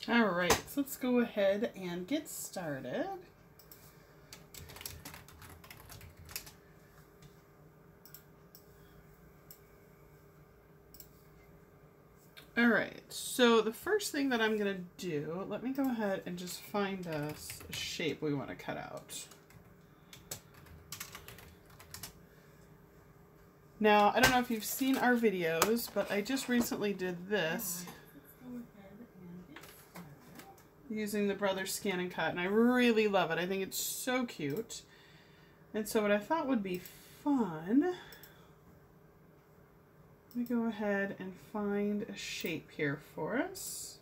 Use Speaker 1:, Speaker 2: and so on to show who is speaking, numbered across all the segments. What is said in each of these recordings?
Speaker 1: All right, so let's go ahead and get started. All right, so the first thing that I'm gonna do, let me go ahead and just find us a shape we want to cut out. Now, I don't know if you've seen our videos, but I just recently did this using the Brothers Scan and Cut, and I really love it. I think it's so cute. And so what I thought would be fun, let me go ahead and find a shape here for us.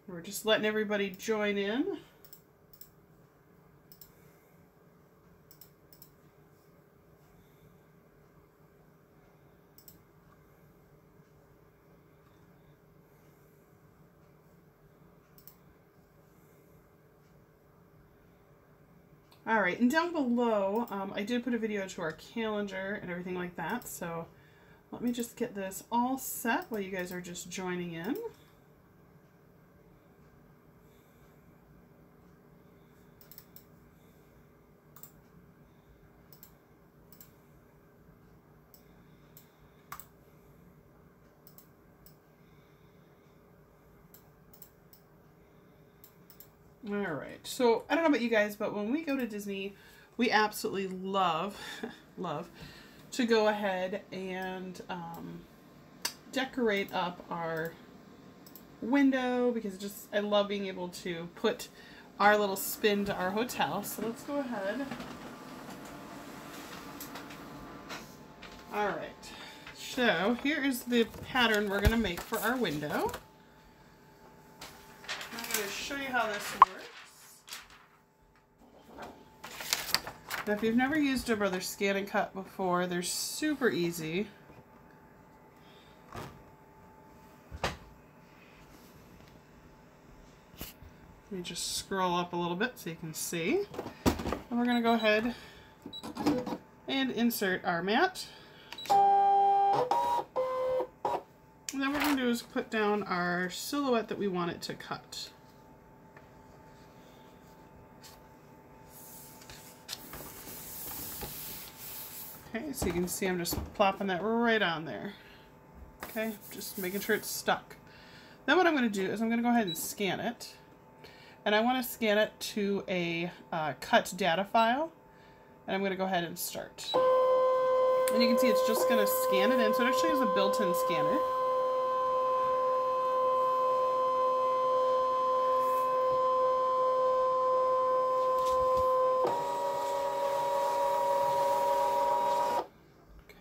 Speaker 1: We're just letting everybody join in. All right, and down below, I did put a video to our calendar and everything like that, so let me just get this all set while you guys are just joining in. All right, so I don't know about you guys, but when we go to Disney, we absolutely love, love to go ahead and decorate up our window, because just I love being able to put our little spin to our hotel. So let's go ahead. All right, so here is the pattern we're going to make for our window. I'm going to show you how this works. Now, if you've never used a Brothers Scan and Cut before, they're super easy. Let me just scroll up a little bit so you can see. And we're going to go ahead and insert our mat. And then what we're going to do is put down our silhouette that we want it to cut. Okay, so you can see I'm just plopping that right on there. Okay, just making sure it's stuck. Then what I'm going to do is I'm going to go ahead and scan it. And I want to scan it to a cut data file. And I'm going to go ahead and start. And you can see it's just going to scan it in. So it actually has a built-in scanner.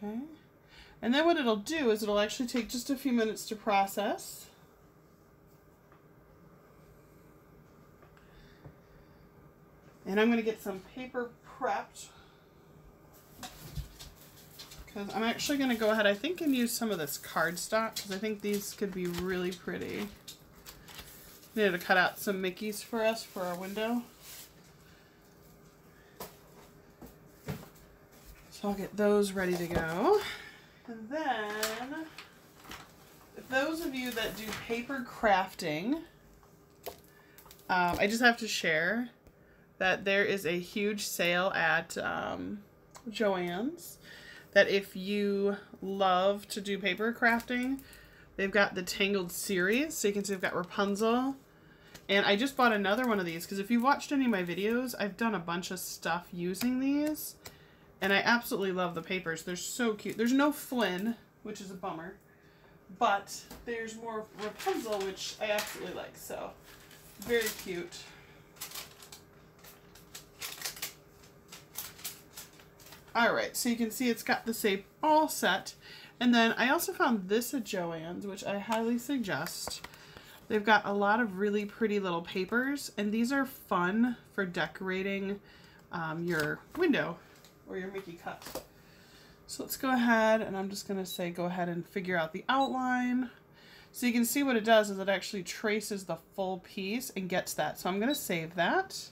Speaker 1: Okay. And then what it'll do is it'll actually take just a few minutes to process. And I'm going to get some paper prepped, because I'm actually going to go ahead, I think, and use some of this cardstock, because I think these could be really pretty. I need to cut out some Mickeys for us for our window. So I'll get those ready to go. And then, if those of you that do paper crafting, I just have to share that there is a huge sale at Joann's, that if you love to do paper crafting, they've got the Tangled series. So you can see they've got Rapunzel. And I just bought another one of these, because if you watched any of my videos, I've done a bunch of stuff using these. And I absolutely love the papers. They're so cute. There's no Flynn, which is a bummer. But there's more Rapunzel, which I absolutely like. So, very cute. Alright, so you can see it's got the shape all set. And then I also found this at Joann's, which I highly suggest. They've got a lot of really pretty little papers, and these are fun for decorating your window or your Mickey cut. So let's go ahead, and I'm just going to say go ahead and figure out the outline. So you can see what it does is it actually traces the full piece and gets that. So I'm going to save that.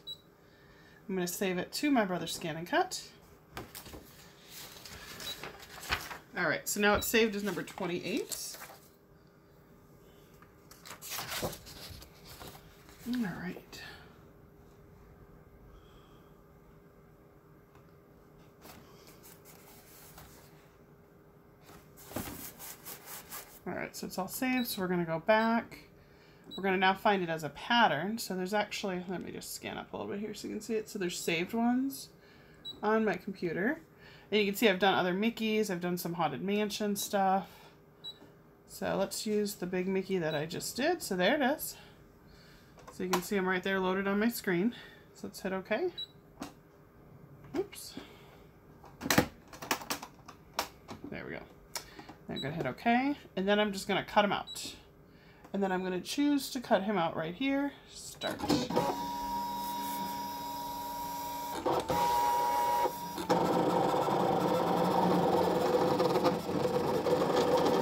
Speaker 1: I'm going to save it to my Brothers Scan and Cut. All right, so now it's saved as number 28. All right. All right, so it's all saved, so we're gonna go back. We're gonna now find it as a pattern. So there's actually, let me just scan up a little bit here so you can see it. So there's saved ones on my computer. And you can see I've done other Mickeys, I've done some Haunted Mansion stuff. So let's use the big Mickey that I just did. So there it is. So you can see them right there loaded on my screen. So let's hit OK. Oops. There we go. I'm going to hit OK. And then I'm just going to cut him out. And then I'm going to choose to cut him out right here. Start.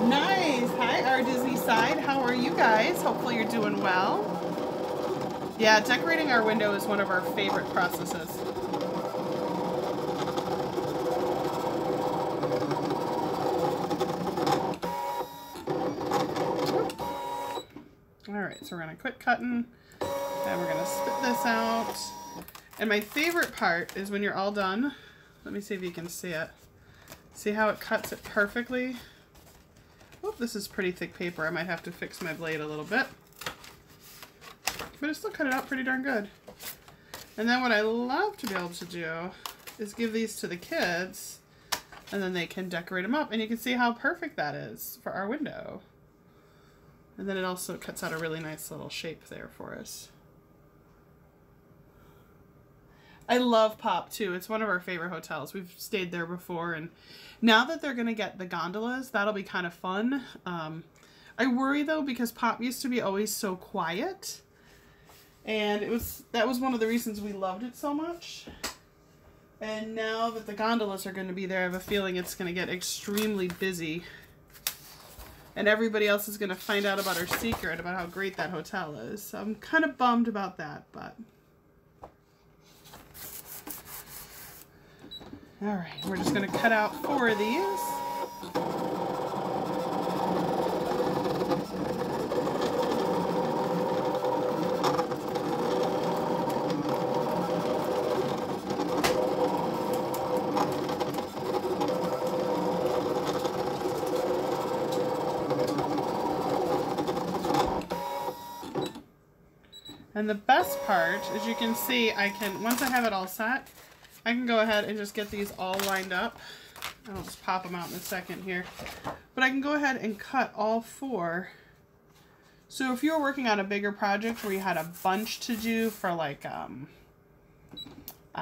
Speaker 1: Nice! Hi, our Disney side. How are you guys? Hopefully you're doing well. Yeah, decorating our window is one of our favorite processes. Alright, so we're going to quit cutting, and we're going to spit this out. And my favorite part is when you're all done, let me see if you can see it. See how it cuts it perfectly? Oh, this is pretty thick paper. I might have to fix my blade a little bit. But it still cut it out pretty darn good. And then what I love to be able to do is give these to the kids, and then they can decorate them up. And you can see how perfect that is for our window. And then it also cuts out a really nice little shape there for us. I love Pop too. It's one of our favorite hotels. We've stayed there before, and now that they're gonna get the gondolas, that'll be kind of fun. I worry though, because Pop used to be always so quiet, and that was one of the reasons we loved it so much. And now that the gondolas are going to be there, I have a feeling it's going to get extremely busy. And everybody else is going to find out about our secret, about how great that hotel is. So I'm kind of bummed about that, but... Alright, we're just going to cut out 4 of these. And the best part is, you can see, once I have it all set, I can go ahead and just get these all lined up. I'll just pop them out in a second here. But I can go ahead and cut all 4. So if you were working on a bigger project where you had a bunch to do for like, I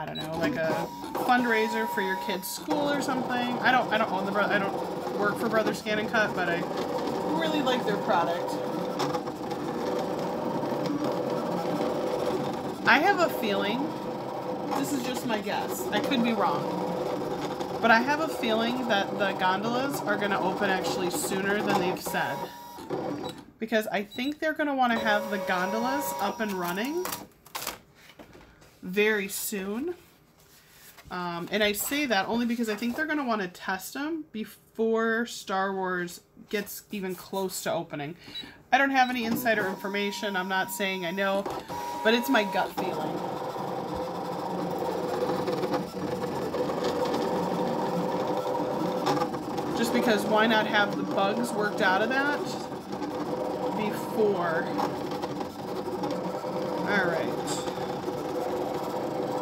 Speaker 1: don't know, like a fundraiser for your kid's school or something. I don't own I don't work for Brothers Scan and Cut, but I really like their product. I have a feeling, this is just my guess, I could be wrong, but I have a feeling that the gondolas are going to open actually sooner than they've said. Because I think they're going to want to have the gondolas up and running very soon. And I say that only because I think they're going to want to test them before Star Wars gets even close to opening. I don't have any insider information. I'm not saying I know, but it's my gut feeling. Just because why not have the bugs worked out of that before? All right.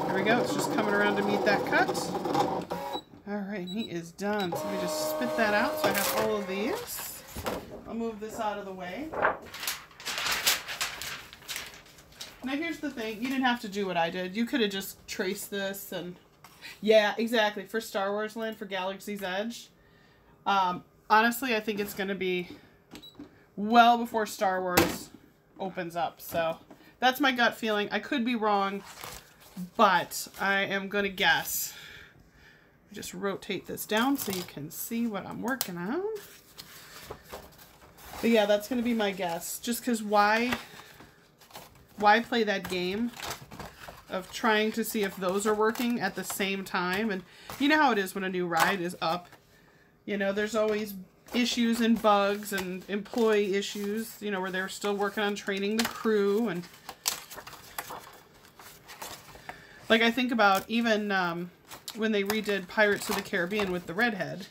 Speaker 1: There we go. It's just coming around to meet that cut. All right, he is done. So let me just spit that out so I have all of these. I'll move this out of the way. Now here's the thing. You didn't have to do what I did. You could have just traced this and... Yeah, exactly. For Star Wars Land, for Galaxy's Edge. Honestly, I think it's going to be well before Star Wars opens up. So that's my gut feeling. I could be wrong, but I am going to guess. Just rotate this down so you can see what I'm working on. But yeah, that's going to be my guess. Just because why play that game of trying to see if those are working at the same time? And you know how it is when a new ride is up. You know, there's always issues and bugs and employee issues, you know, where they're still working on training the crew. And like I think about even when they redid Pirates of the Caribbean with the redhead.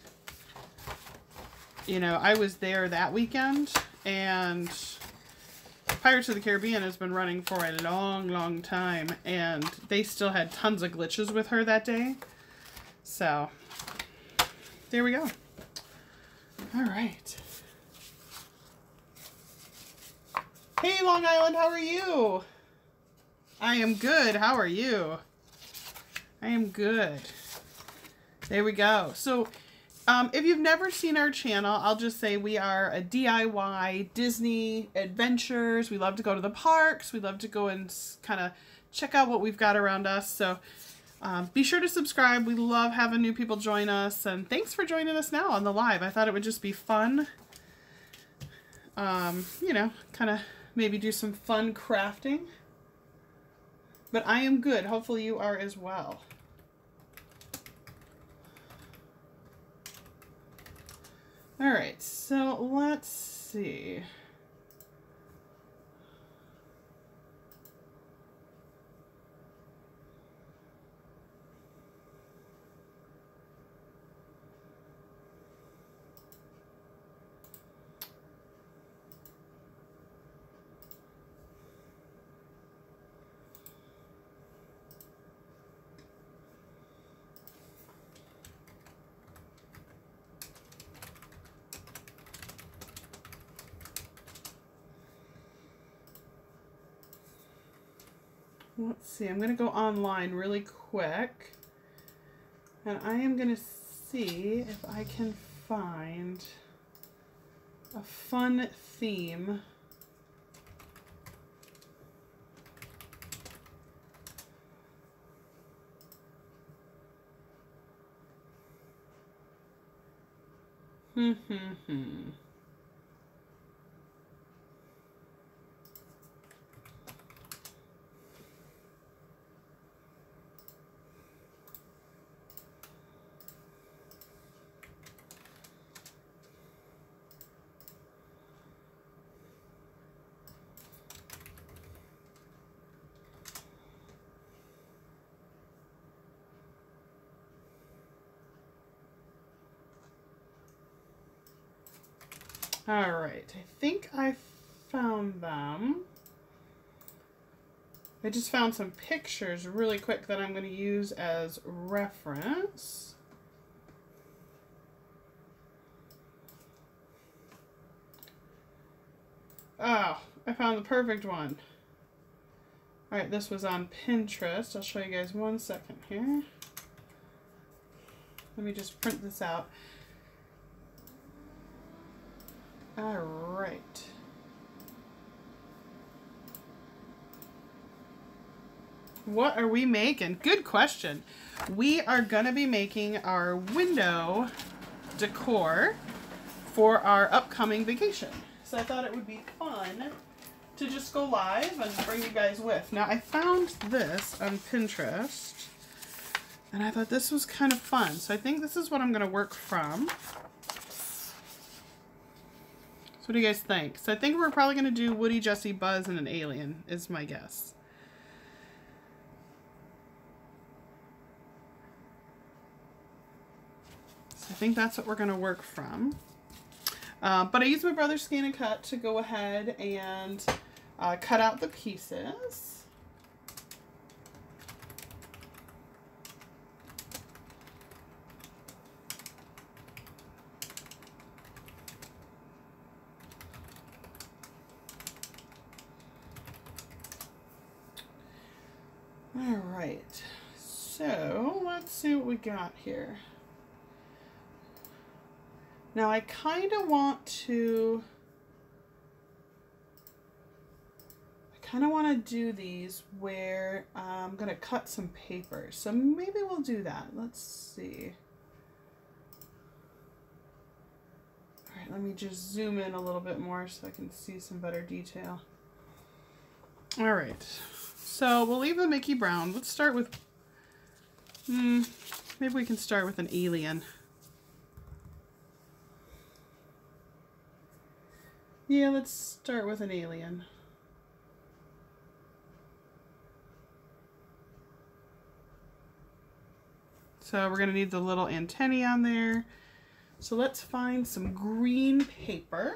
Speaker 1: You know, I was there that weekend, and Pirates of the Caribbean has been running for a long, long time, and they still had tons of glitches with her that day. So, there we go. All right. Hey, Long Island, how are you? I am good. How are you? I am good. There we go. So, if you've never seen our channel, I'll just say we are a DIY Disney adventures. We love to go to the parks. We love to go and kind of check out what we've got around us. So be sure to subscribe. We love having new people join us. And thanks for joining us now on the live. I thought it would just be fun. You know, kind of maybe do some fun crafting. But I am good. Hopefully you are as well. All right, so let's see. Let's see, I'm going to go online really quick, and I am going to see if I can find a fun theme. All right, I think I found them. I just found some pictures really quick that I'm going to use as reference. Oh, I found the perfect one. All right, this was on Pinterest. I'll show you guys 1 second here. Let me just print this out. All right. What are we making? Good question. We are going to be making our window decor for our upcoming vacation. So I thought it would be fun to just go live and bring you guys with. Now I found this on Pinterest, and I thought this was kind of fun. So I think this is what I'm going to work from. So what do you guys think? So I think we're probably going to do Woody, Jesse, Buzz, and an alien is my guess. So I think that's what we're going to work from. But I used my brother's Scan and Cut to go ahead and cut out the pieces. All right, so let's see what we got here. Now I kind of want to do these where I'm going to cut some paper. So maybe we'll do that. Let's see. All right, let me just zoom in a little bit more so I can see some better detail. All right. So we'll leave the Mickey Brown. Let's start with, maybe we can start with an alien. Yeah, let's start with an alien. So we're going to need the little antennae on there. So let's find some green paper.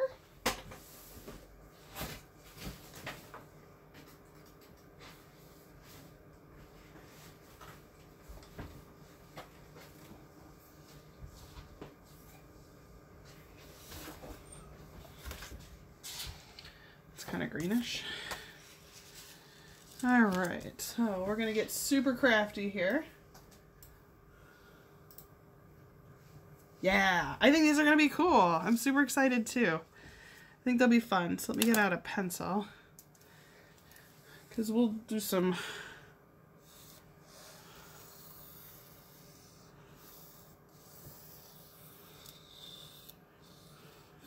Speaker 1: Kind of greenish. All right, so we're gonna get super crafty here. Yeah, I think these are gonna be cool. I'm super excited too. I think they'll be fun. So let me get out a pencil because we'll do some.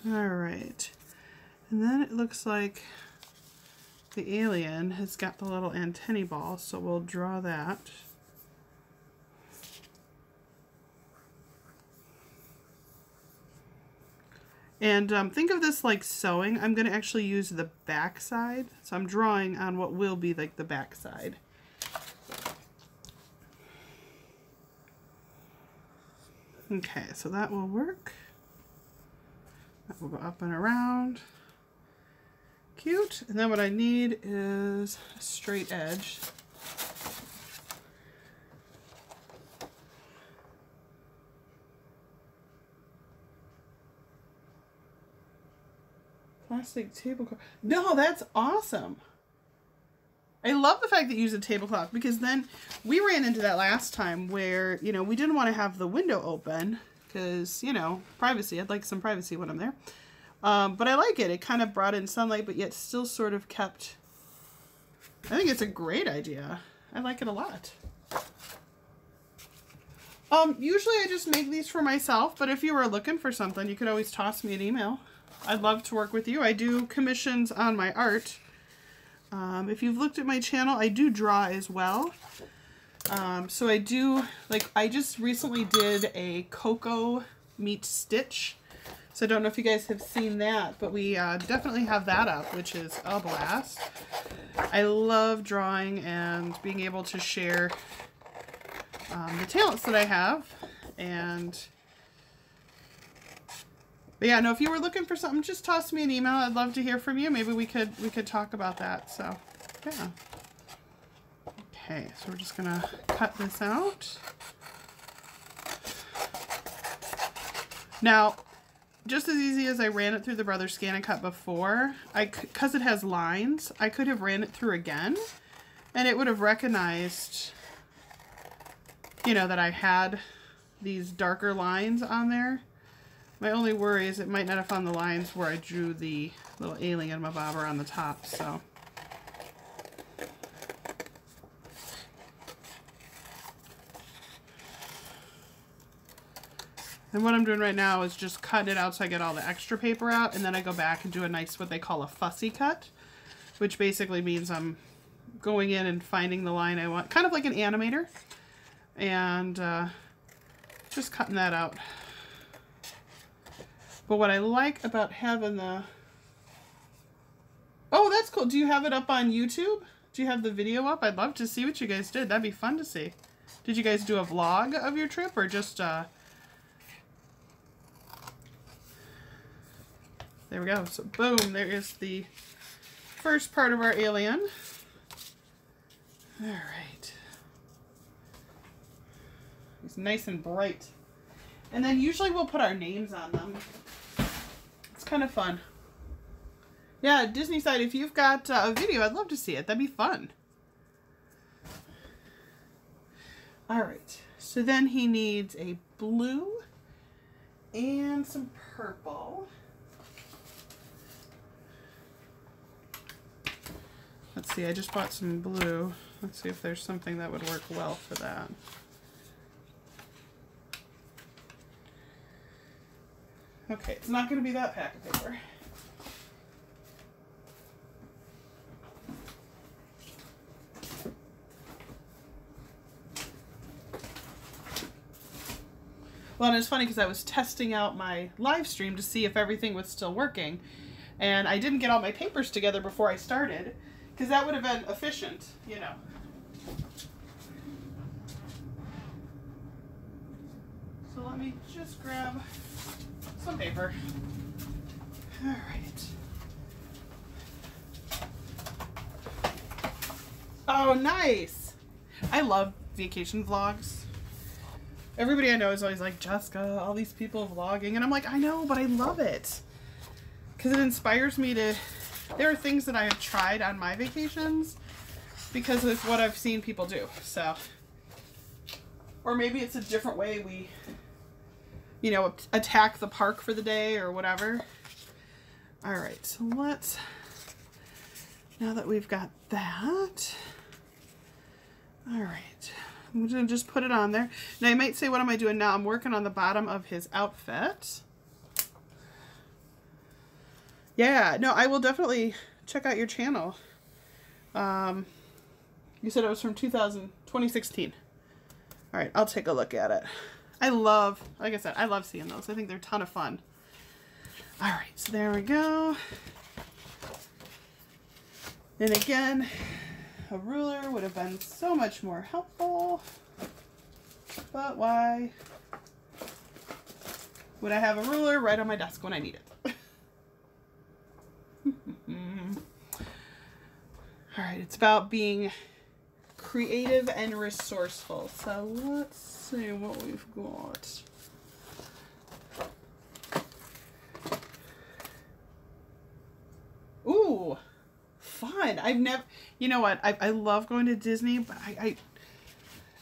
Speaker 1: All right. And then it looks like the alien has got the little antennae ball, so we'll draw that. And think of this like sewing. I'm going to actually use the back side. So I'm drawing on what will be like the back side. Okay, so that will work. That will go up and around. Cute. And then what I need is a straight edge. Plastic tablecloth. No, that's awesome. I love the fact that you use a tablecloth because then we ran into that last time where, you know, we didn't want to have the window open because, you know, privacy. I'd like some privacy when I'm there. But I like it. It kind of brought in sunlight, but yet still sort of kept... I think it's a great idea. I like it a lot. Usually I just make these for myself, but if you were looking for something, you could always toss me an email. I'd love to work with you. I do commissions on my art. If you've looked at my channel, I do draw as well. So I do, like, I just recently did a Coco meets Stitch. So I don't know if you guys have seen that, but we definitely have that up, which is a blast. I love drawing and being able to share the talents that I have. But yeah, no, if you were looking for something, just toss me an email. I'd love to hear from you. Maybe we could talk about that. So yeah. Okay, so we're just gonna cut this out. Now, just as easy as I ran it through the Brother Scan and Cut before, because it has lines, I could have ran it through again, and it would have recognized, you know, that I had these darker lines on there. My only worry is it might not have found the lines where I drew the little alien bobber on the top, so. And what I'm doing right now is just cutting it out so I get all the extra paper out, and then I go back and do a nice, what they call a fussy cut, which basically means I'm going in and finding the line I want, kind of like an animator, and just cutting that out. But what I like about having the... Oh, that's cool. Do you have it up on YouTube? Do you have the video up? I'd love to see what you guys did. That'd be fun to see. Did you guys do a vlog of your trip or just... There we go. So boom, there is the first part of our alien. All right. It's nice and bright. And then usually we'll put our names on them. It's kind of fun. Yeah, Disney side, if you've got a video, I'd love to see it. That'd be fun. All right. So then he needs a blue and some purple. Let's see, I just bought some blue. Let's see if there's something that would work well for that. Okay, it's not going to be that pack of paper. Well, and it's funny because I was testing out my live stream to see if everything was still working. And I didn't get all my papers together before I started, because that would have been efficient, you know. So let me just grab some paper. All right. Oh, nice. I love vacation vlogs. Everybody I know is always like, Jessica, all these people vlogging. And I'm like, I know, but I love it. Because it inspires me to... There are things that I have tried on my vacations because of what I've seen people do. So... Or maybe it's a different way we, you know, attack the park for the day or whatever. All right, so let's... Now that we've got that... All right. I'm going to just put it on there. Now, you might say, what am I doing now? I'm working on the bottom of his outfit. Yeah, no, I will definitely check out your channel. You said it was from 2016. All right, I'll take a look at it. I love, like I said, I love seeing those. I think they're a ton of fun. All right, so there we go. And again, a ruler would have been so much more helpful, but why would I have a ruler right on my desk when I need it? All right, it's about being creative and resourceful. So let's see what we've got. Ooh. Fun. I've never, you know what, I love going to Disney, but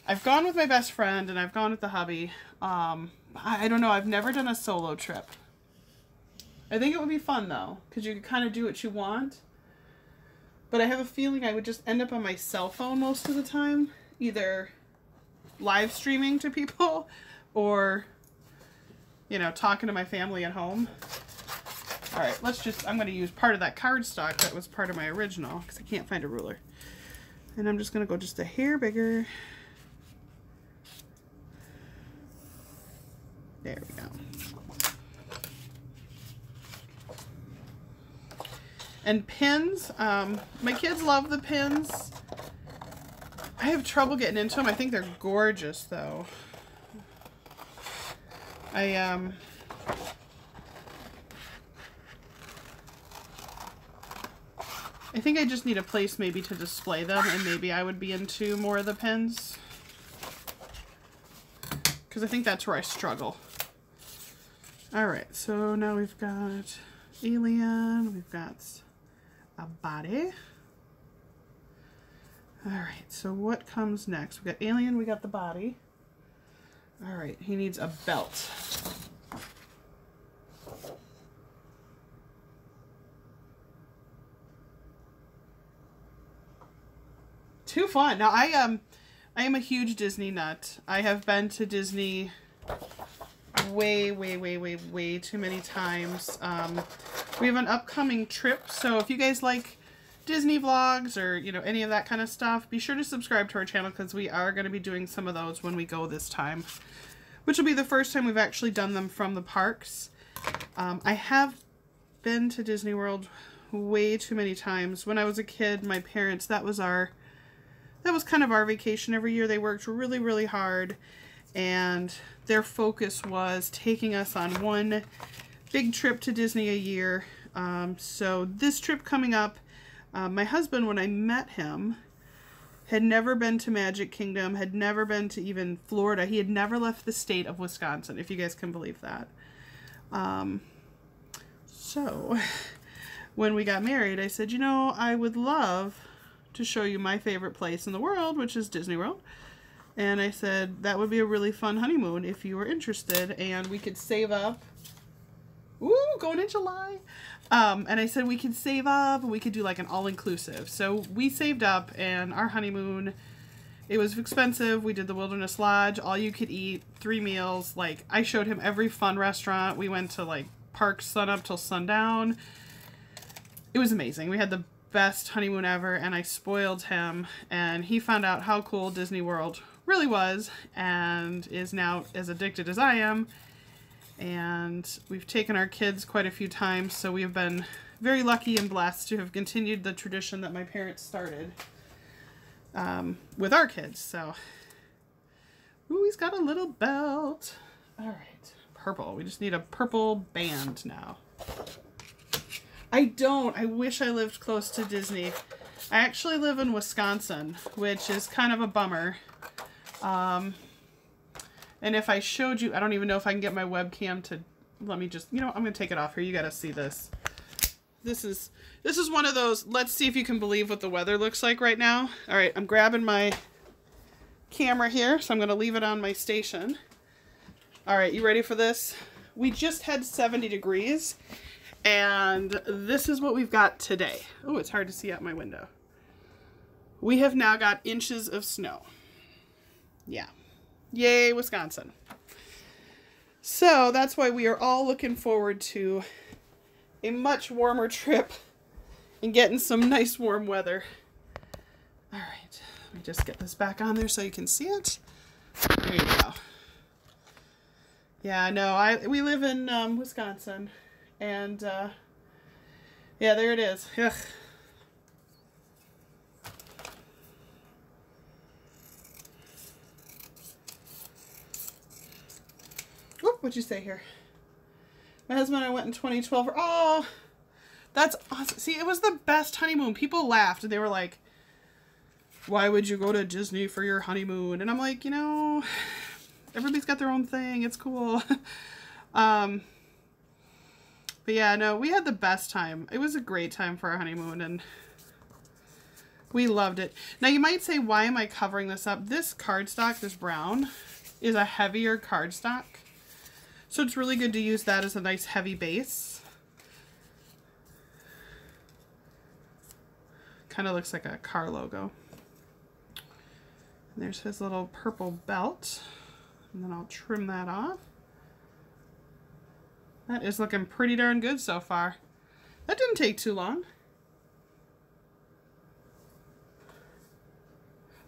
Speaker 1: I've gone with my best friend and I've gone with the hubby. I don't know, I've never done a solo trip. I think it would be fun though, because you can kind of do what you want. But I have a feeling I would just end up on my cell phone most of the time, either live streaming to people or, you know, talking to my family at home. All right, let's just, I'm going to use part of that cardstock that was part of my original because I can't find a ruler. And I'm just going to go just a hair bigger. There we go. And pins, my kids love the pins. I have trouble getting into them. I think they're gorgeous though. I think I just need a place maybe to display them, and maybe I would be into more of the pins. Because I think that's where I struggle. Alright, so now we've got alien, we've got a body. Alright, so what comes next? We got alien, we got the body. Alright, he needs a belt. Too fun. Now I am a huge Disney nut. I have been to Disney way too many times. We have an upcoming trip, so if you guys like Disney vlogs or, you know, any of that kind of stuff, be sure to subscribe to our channel because we are going to be doing some of those when we go this time, which will be the first time we've actually done them from the parks. I have been to Disney World way too many times. When I was a kid, my parents, that was kind of our vacation every year. They worked really hard, and their focus was taking us on one big trip to Disney a year. So this trip coming up, my husband, when I met him, had never been to Magic Kingdom, had never been to even Florida. He had never left the state of Wisconsin, if you guys can believe that. So when we got married, I said, you know, I would love to show you my favorite place in the world, which is Disney World. And I said, that would be a really fun honeymoon if you were interested, and we could save up. Ooh, going in July. And I said we could save up, and we could do like an all-inclusive. So we saved up, and our honeymoon, it was expensive. We did the Wilderness Lodge, all you could eat, 3 meals. Like, I showed him every fun restaurant. We went to like parks sun up till sundown. It was amazing. We had the best honeymoon ever, and I spoiled him, and he found out how cool Disney World really was and is now as addicted as I am. And we've taken our kids quite a few times, so we've been very lucky and blessed to have continued the tradition that my parents started with our kids. So, ooh, he's got a little belt. All right, purple. We just need a purple band now. I wish I lived close to Disney. I actually live in Wisconsin, which is kind of a bummer. And if I showed you, I don't even know if I can get my webcam to let me just, you know, I'm going to take it off here. You got to see this. This is one of those, let's see if you can believe what the weather looks like right now. All right, I'm grabbing my camera here, so I'm going to leave it on my station. All right, you ready for this? We just had 70 degrees. And this is what we've got today. Oh, it's hard to see out my window. We have now got inches of snow. Yeah. Yay, Wisconsin. So that's why we are all looking forward to a much warmer trip and getting some nice warm weather. All right. Let me just get this back on there so you can see it. There you go. Yeah, no, we live in Wisconsin. And, yeah, there it is. Ugh. Whoop, what'd you say here? My husband and I went in 2012. Oh, that's awesome. See, it was the best honeymoon. People laughed. They were like, why would you go to Disney for your honeymoon? And I'm like, you know, everybody's got their own thing. It's cool. But yeah, no, we had the best time. It was a great time for our honeymoon, and we loved it. Now, you might say, why am I covering this up? This cardstock, this brown, is a heavier cardstock. So it's really good to use that as a nice heavy base. Kind of looks like a car logo. And there's his little purple belt. And then I'll trim that off. That is looking pretty darn good so far. That didn't take too long.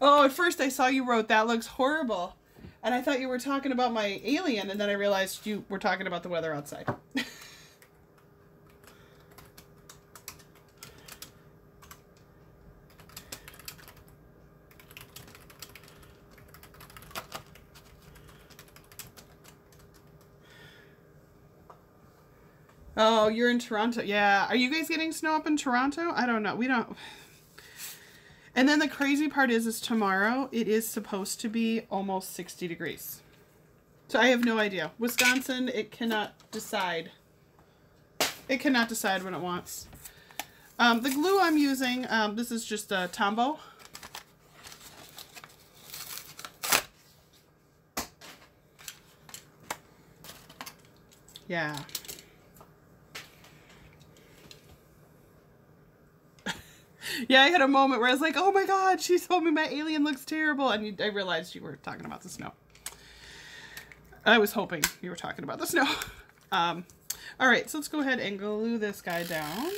Speaker 1: Oh, at first I saw you wrote, that looks horrible. And I thought you were talking about my alien, and then I realized you were talking about the weather outside. Oh, you're in Toronto. Yeah. Are you guys getting snow up in Toronto? I don't know. We don't. And then the crazy part is tomorrow it is supposed to be almost 60 degrees. So I have no idea. Wisconsin, it cannot decide. It cannot decide when it wants. The glue I'm using, this is just a Tombow. Yeah. Yeah, I had a moment where I was like, oh my god, she told me my alien looks terrible. And I realized you were talking about the snow. I was hoping you were talking about the snow. Alright, so let's go ahead and glue this guy down.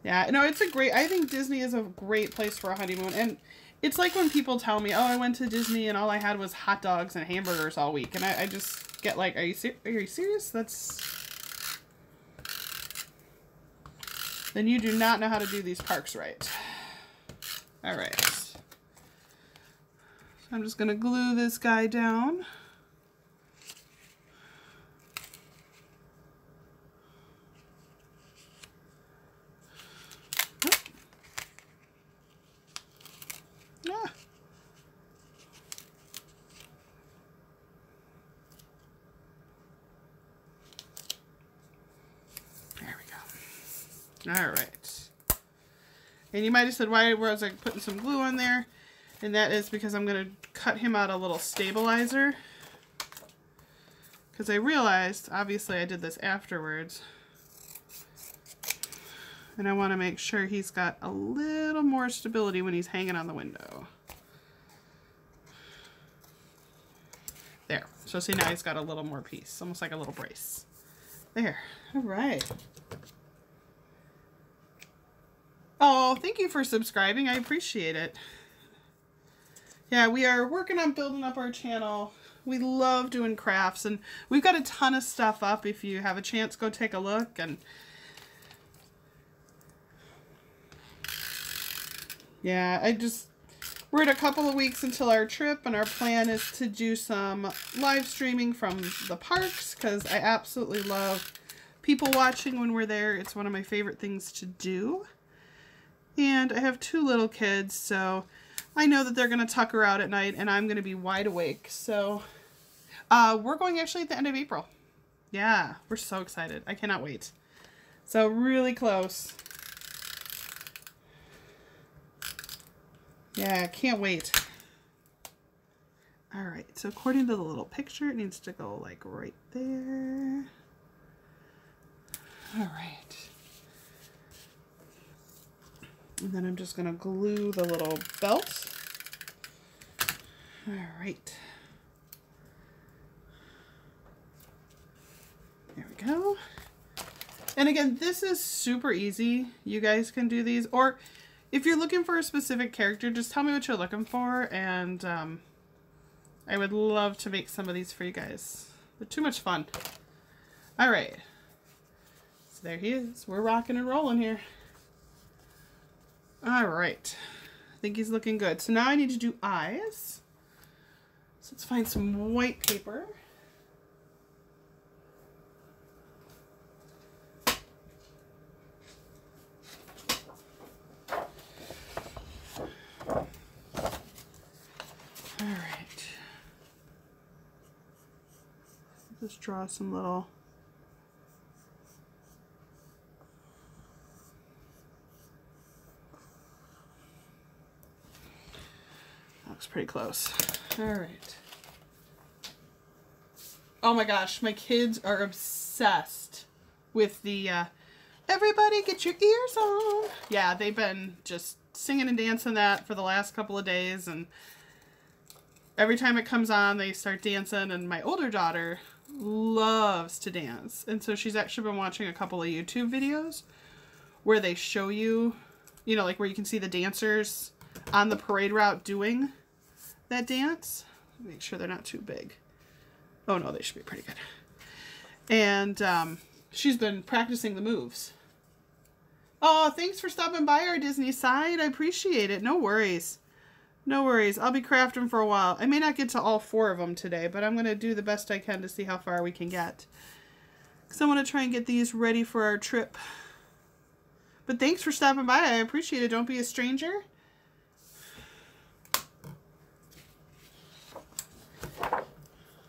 Speaker 1: Yeah, no, it's a great, I think Disney is a great place for a honeymoon. And it's like when people tell me, oh, I went to Disney and all I had was hot dogs and hamburgers all week. And I just get like, are you serious? Then you do not know how to do these parks right. All right. So I'm just going to glue this guy down. Ah. All right. And you might have said, why was I putting some glue on there? And that is because I'm going to cut him out a little stabilizer. Because I realized, obviously I did this afterwards. And I want to make sure he's got a little more stability when he's hanging on the window. There. So see, now he's got a little more piece. Almost like a little brace. There. All right. Oh, thank you for subscribing. I appreciate it. Yeah, we are working on building up our channel. We love doing crafts, and we've got a ton of stuff up. If you have a chance, go take a look. And Yeah, we're at a couple of weeks until our trip, and our plan is to do some live streaming from the parks because I absolutely love people watching when we're there. It's one of my favorite things to do. And I have 2 little kids, so I know that they're going to tucker out at night and I'm going to be wide awake. So we're going actually at the end of April. Yeah, we're so excited. I cannot wait. So really close. Yeah, can't wait. All right, so according to the little picture, it needs to go like right there. All right. And then I'm just gonna glue the little belt. All right. There we go. And again, this is super easy. You guys can do these, or if you're looking for a specific character, just tell me what you're looking for, and I would love to make some of these for you guys. They're too much fun. All right. So there he is. We're rocking and rolling here. All right. I think he's looking good. So now I need to do eyes. So let's find some white paper. All right. Just draw some little looks pretty close. All right. Oh my gosh, my kids are obsessed with the everybody get your ears on. Yeah, they've been just singing and dancing that for the last couple of days, and every time it comes on they start dancing, and my older daughter loves to dance, and so she's actually been watching a couple of YouTube videos where they show you, you know, like where you can see the dancers on the parade route doing that dance. Make sure they're not too big. Oh no, they should be pretty good. And she's been practicing the moves. Oh, thanks for stopping by our Disney side. I appreciate it. No worries. No worries. I'll be crafting for a while. I may not get to all 4 of them today, but I'm going to do the best I can to see how far we can get. Because I want to try and get these ready for our trip. But thanks for stopping by. I appreciate it. Don't be a stranger.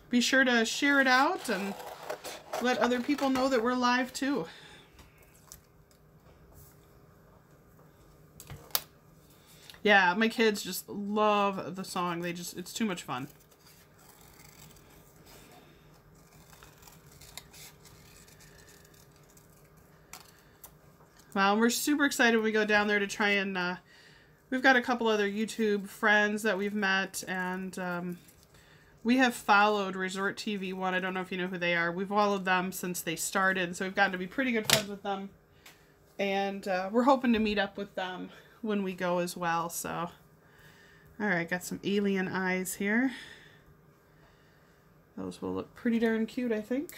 Speaker 1: Be sure to share it out and let other people know that we're live too. Yeah, my kids just love the song. It's too much fun. Well, we're super excited when we go down there to try and, we've got a couple other YouTube friends that we've met, and we have followed Resort TV 1. I don't know if you know who they are. We've followed them since they started, so we've gotten to be pretty good friends with them. And we're hoping to meet up with them when we go as well. So, all right, got some alien eyes here. Those will look pretty darn cute, I think.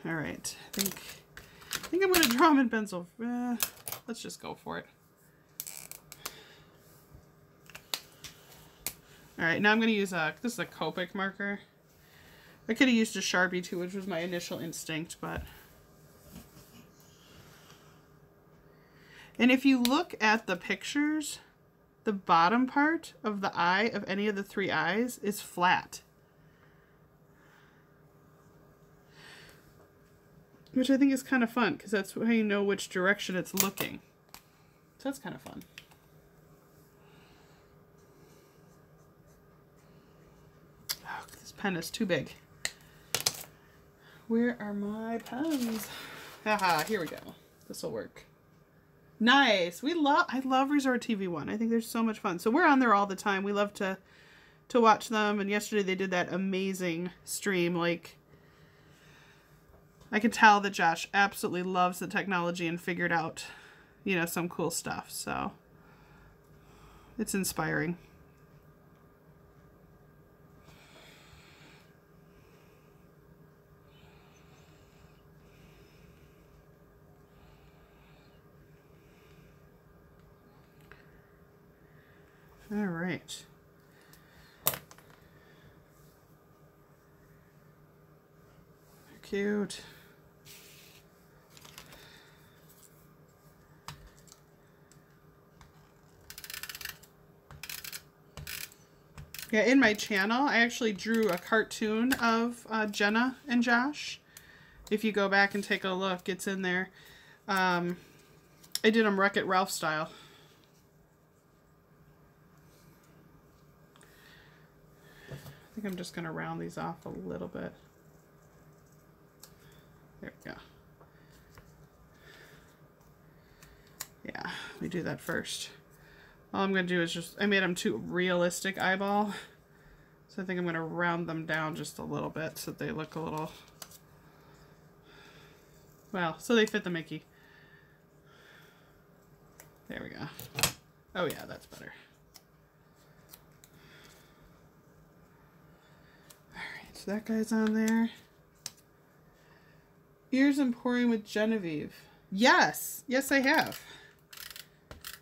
Speaker 1: All right, I think I'm going to draw them in pencil. Let's just go for it. All right, now I'm going to use this is a Copic marker. I could have used a Sharpie too, which was my initial instinct, but. And if you look at the pictures, the bottom part of the eye of any of the 3 eyes is flat. Which I think is kind of fun, because that's how you know which direction it's looking. So that's kind of fun. Oh, this pen is too big. Where are my pens? Haha, here we go. This will work. Nice. I love Resort TV 1. I think they're so much fun. So we're on there all the time. We love to watch them. And yesterday they did that amazing stream. Like, I could tell that Josh absolutely loves the technology and figured out, you know, some cool stuff. So it's inspiring. All right. Cute. Yeah, in my channel, I actually drew a cartoon of Jenna and Josh. If you go back and take a look, it's in there. I did them Wreck-It Ralph style. I think I'm just going to round these off a little bit. There we go. Yeah, let me do that first. All I'm going to do is just, I made them too realistic eyeball. So I think I'm going to round them down just a little bit so that they look a little, well, so they fit the Mickey. There we go. Oh yeah, that's better. Alright, so that guy's on there. Ears and pouring with Genevieve. Yes! Yes, I have.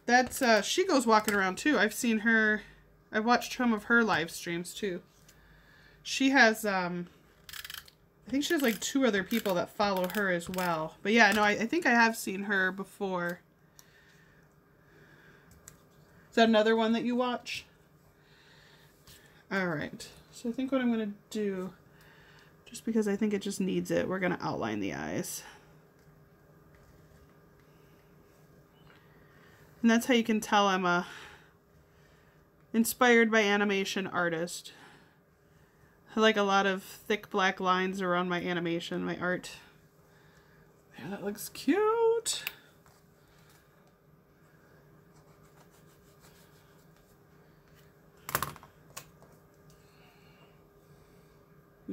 Speaker 1: That's, she goes walking around too. I've seen her, I've watched some of her live streams too. She has, I think she has like 2 other people that follow her as well. But yeah, no, I think I have seen her before. Is that another one that you watch? Alright, so I think what I'm going to do, just because I think it just needs it, we're going to outline the eyes. And that's how you can tell I'm a inspired by animation artist. I like a lot of thick black lines around my animation, my art. Yeah, that looks cute.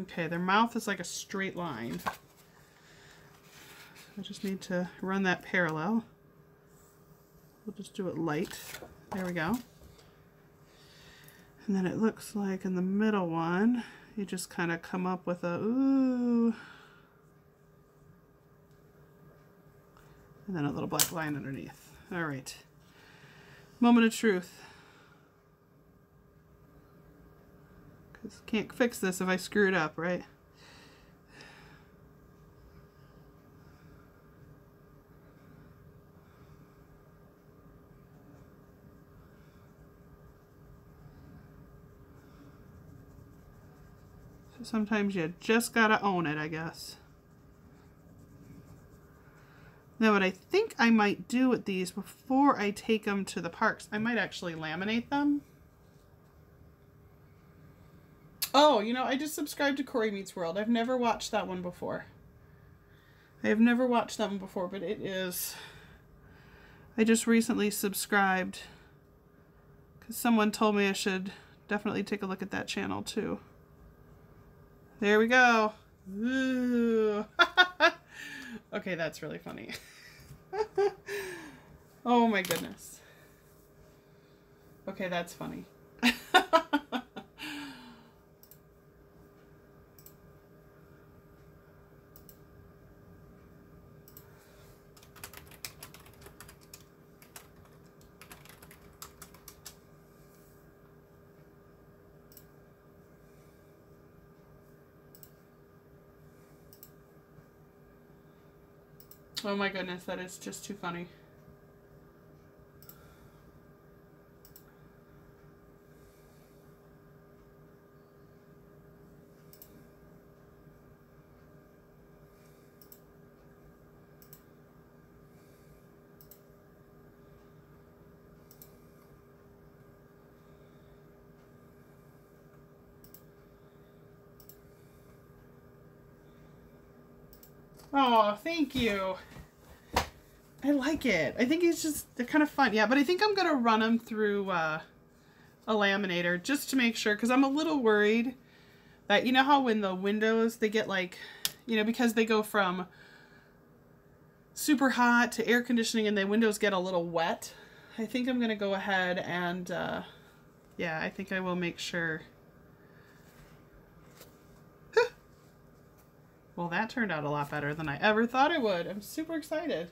Speaker 1: Okay, their mouth is like a straight line. I just need to run that parallel. We'll just do it light. There we go. And then it looks like in the middle one, you just kind of come up with a ooh. And then a little black line underneath. All right. Moment of truth. Because can't fix this if I screw it up, right? Sometimes you just gotta own it, I guess. Now what I think I might do with these before I take them to the parks, I might actually laminate them. Oh, you know, I just subscribed to Cory Meets World. I've never watched that one before. I have never watched that one before, but it is... I just recently subscribed because someone told me I should definitely take a look at that channel too. There we go. Ooh. Okay, that's really funny. Oh my goodness. Okay, that's funny. Oh my goodness, that is just too funny. Oh, thank you. I like it. I think it's just, they're kind of fun. Yeah, but I think I'm going to run them through a laminator just to make sure, because I'm a little worried that, you know how when the windows, they get like, you know, because they go from super hot to air conditioning and the windows get a little wet. I think I'm going to go ahead and, yeah, I think I will make sure. Well, that turned out a lot better than I ever thought it would. I'm super excited.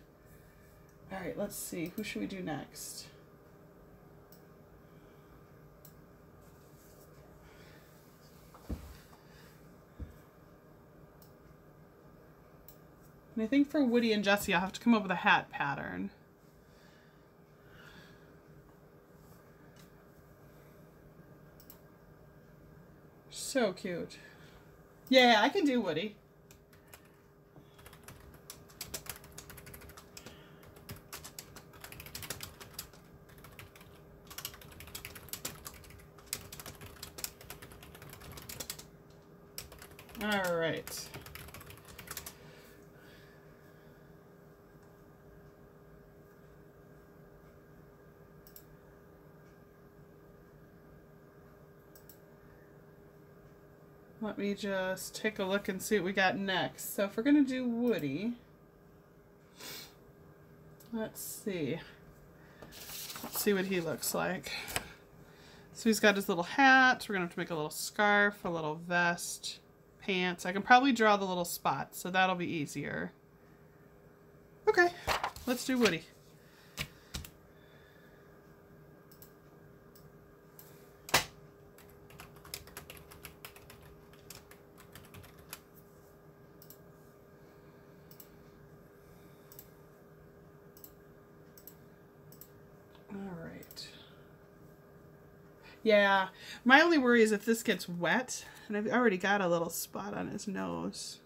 Speaker 1: All right, let's see. Who should we do next? And I think for Woody and Jessie, I'll have to come up with a hat pattern. So cute. Yeah, I can do Woody. All right. Let me just take a look and see what we got next. So if we're going to do Woody, let's see. Let's see what he looks like. So he's got his little hat. We're going to have to make a little scarf, a little vest, pants. I can probably draw the little spots, so that'll be easier. Okay, let's do Woody. Yeah, my only worry is if this gets wet, and I've already got a little spot on his nose.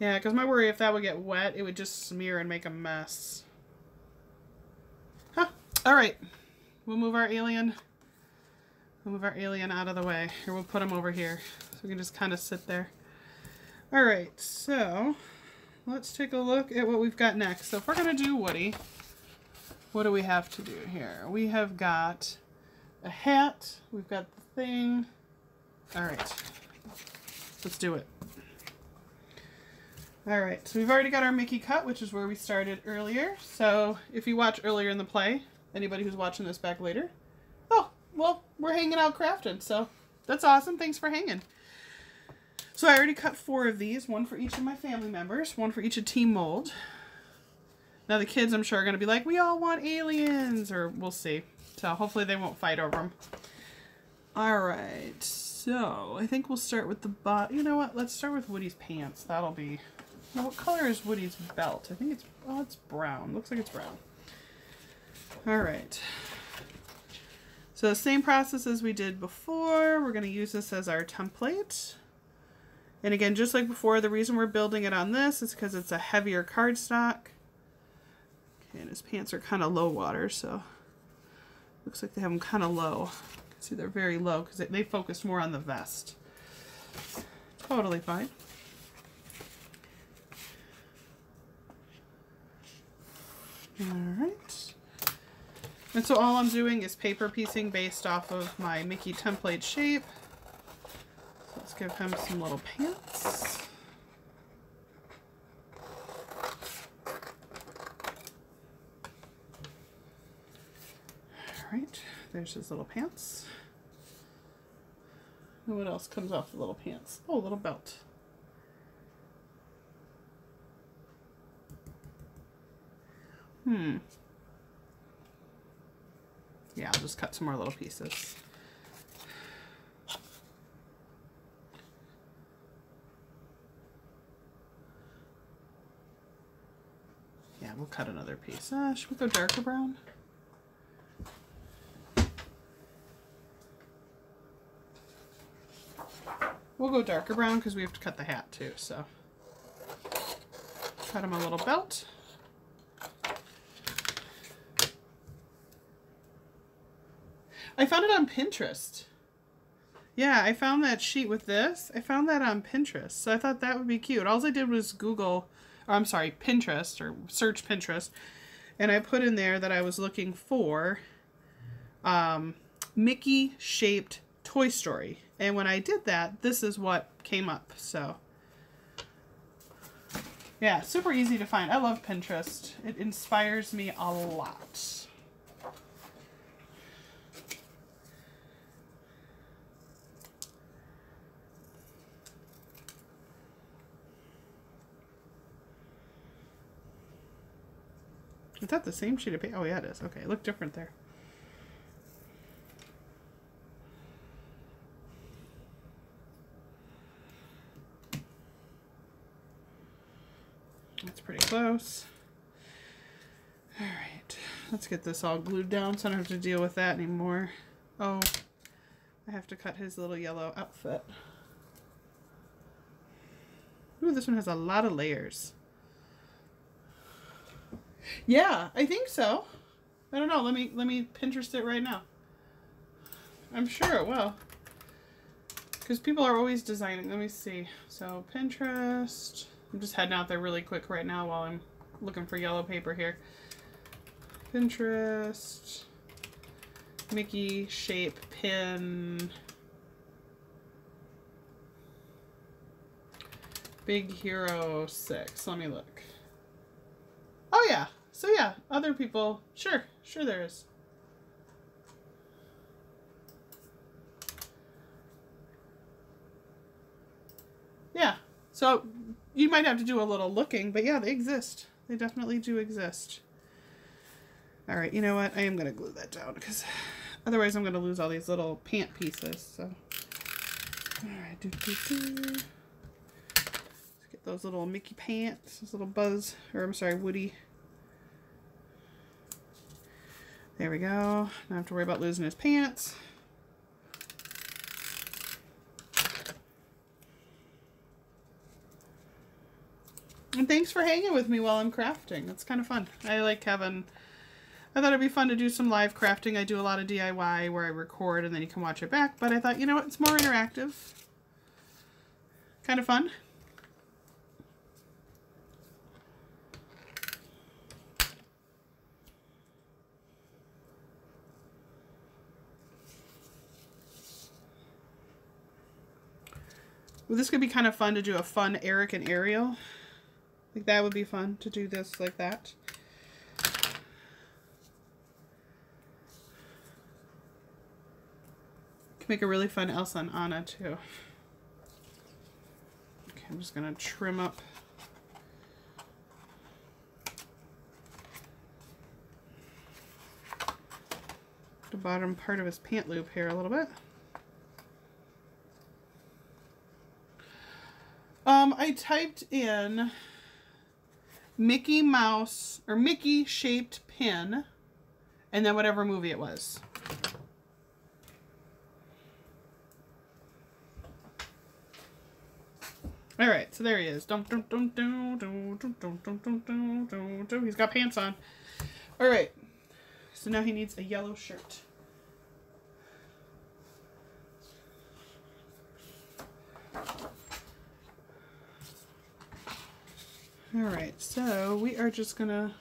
Speaker 1: Yeah, because my worry if that would get wet, it would just smear and make a mess. Huh, all right. We'll move our alien. We'll move our alien out of the way. Or we'll put him over here, so we can just kind of sit there. All right, so let's take a look at what we've got next. So if we're going to do Woody, what do we have to do here? We have got a hat, we've got the thing. All right, let's do it. All right, so we've already got our Mickey cut, which is where we started earlier. So if you watch earlier in the play, anybody who's watching this back later, oh, well, we're hanging out crafting, so that's awesome. Thanks for hanging. So I already cut 4 of these, one for each of my family members, one for each of Team Mould. Now the kids, I'm sure, are going to be like, we all want aliens, or we'll see. So hopefully they won't fight over them. All right, so I think we'll start with the you know what? Let's start with Woody's pants. That'll be. Now, what color is Woody's belt? I think it's. Oh, it's brown. Looks like it's brown. All right. So the same process as we did before. We're going to use this as our template. And again, just like before, the reason we're building it on this is because it's a heavier cardstock. Okay, and his pants are kind of low water, so. Looks like they have them kind of low. See, they're very low because they focus more on the vest. Totally fine. All right. And so all I'm doing is paper piecing based off of my Mickey template shape. So let's give him some little pants. Alright, there's his little pants. And what else comes off the little pants? Oh, a little belt. Yeah, I'll just cut some more little pieces. Yeah, we'll cut another piece. Should we go darker brown? We'll go darker brown because we have to cut the hat too, so. Cut him a little belt. I found it on Pinterest. Yeah, I found that sheet with this. I found that on Pinterest, so I thought that would be cute. All I did was Google, or I'm sorry, Pinterest, or search Pinterest, and I put in there that I was looking for Mickey-shaped Toy Story. And when I did that, this is what came up, so. Yeah, super easy to find. I love Pinterest. It inspires me a lot. Is that the same sheet of paper? Oh, yeah, it is. Okay, it looked different there. That's pretty close. All right, let's get this all glued down so I don't have to deal with that anymore. Oh, I have to cut his little yellow outfit. Ooh, this one has a lot of layers. Yeah, I think so. I don't know. Let me Pinterest it right now. I'm sure it will. Because people are always designing. Let me see. So Pinterest. I'm just heading out there really quick right now while I'm looking for yellow paper here. Pinterest. Mickey shape pin. Big Hero 6. Let me look. Oh yeah. So yeah, other people. Sure there is. Yeah. So you might have to do a little looking, but yeah, they exist. They definitely do exist. All right, you know what? I am going to glue that down because otherwise I'm going to lose all these little pant pieces. So, all right, let's get those little Mickey pants, those little Buzz, or I'm sorry, Woody. There we go. Don't have to worry about losing his pants. And thanks for hanging with me while I'm crafting. It's kind of fun. I like having... I thought it'd be fun to do some live crafting. I do a lot of DIY where I record and then you can watch it back. But I thought, you know what? It's more interactive. Kind of fun. Well, this could be kind of fun to do a fun Eric and Ariel. Like that would be fun to do this like that. Could make a really fun Elsa and Anna too. Okay, I'm just gonna trim up the bottom part of his pant loop here a little bit. I typed in Mickey Mouse or Mickey shaped pin and then whatever movie it was. All right, so there he is. He's got pants on. All right, so now he needs a yellow shirt. All right, so we are just gonna,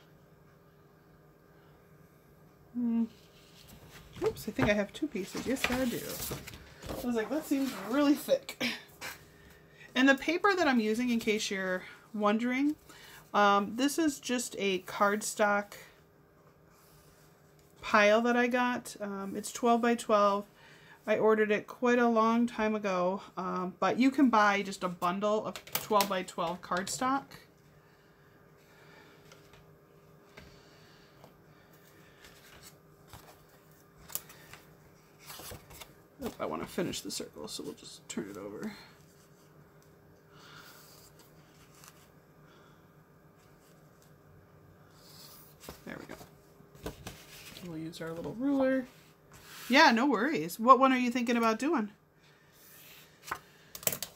Speaker 1: oops, I think I have two pieces. Yes, I do. I was like, that seems really thick. And the paper that I'm using, in case you're wondering, this is just a cardstock pile that I got. It's 12 by 12. I ordered it quite a long time ago, but you can buy just a bundle of 12 by 12 cardstock. Oh, I want to finish the circle, so we'll just turn it over. There we go. We'll use our little ruler. Yeah, no worries. What one are you thinking about doing?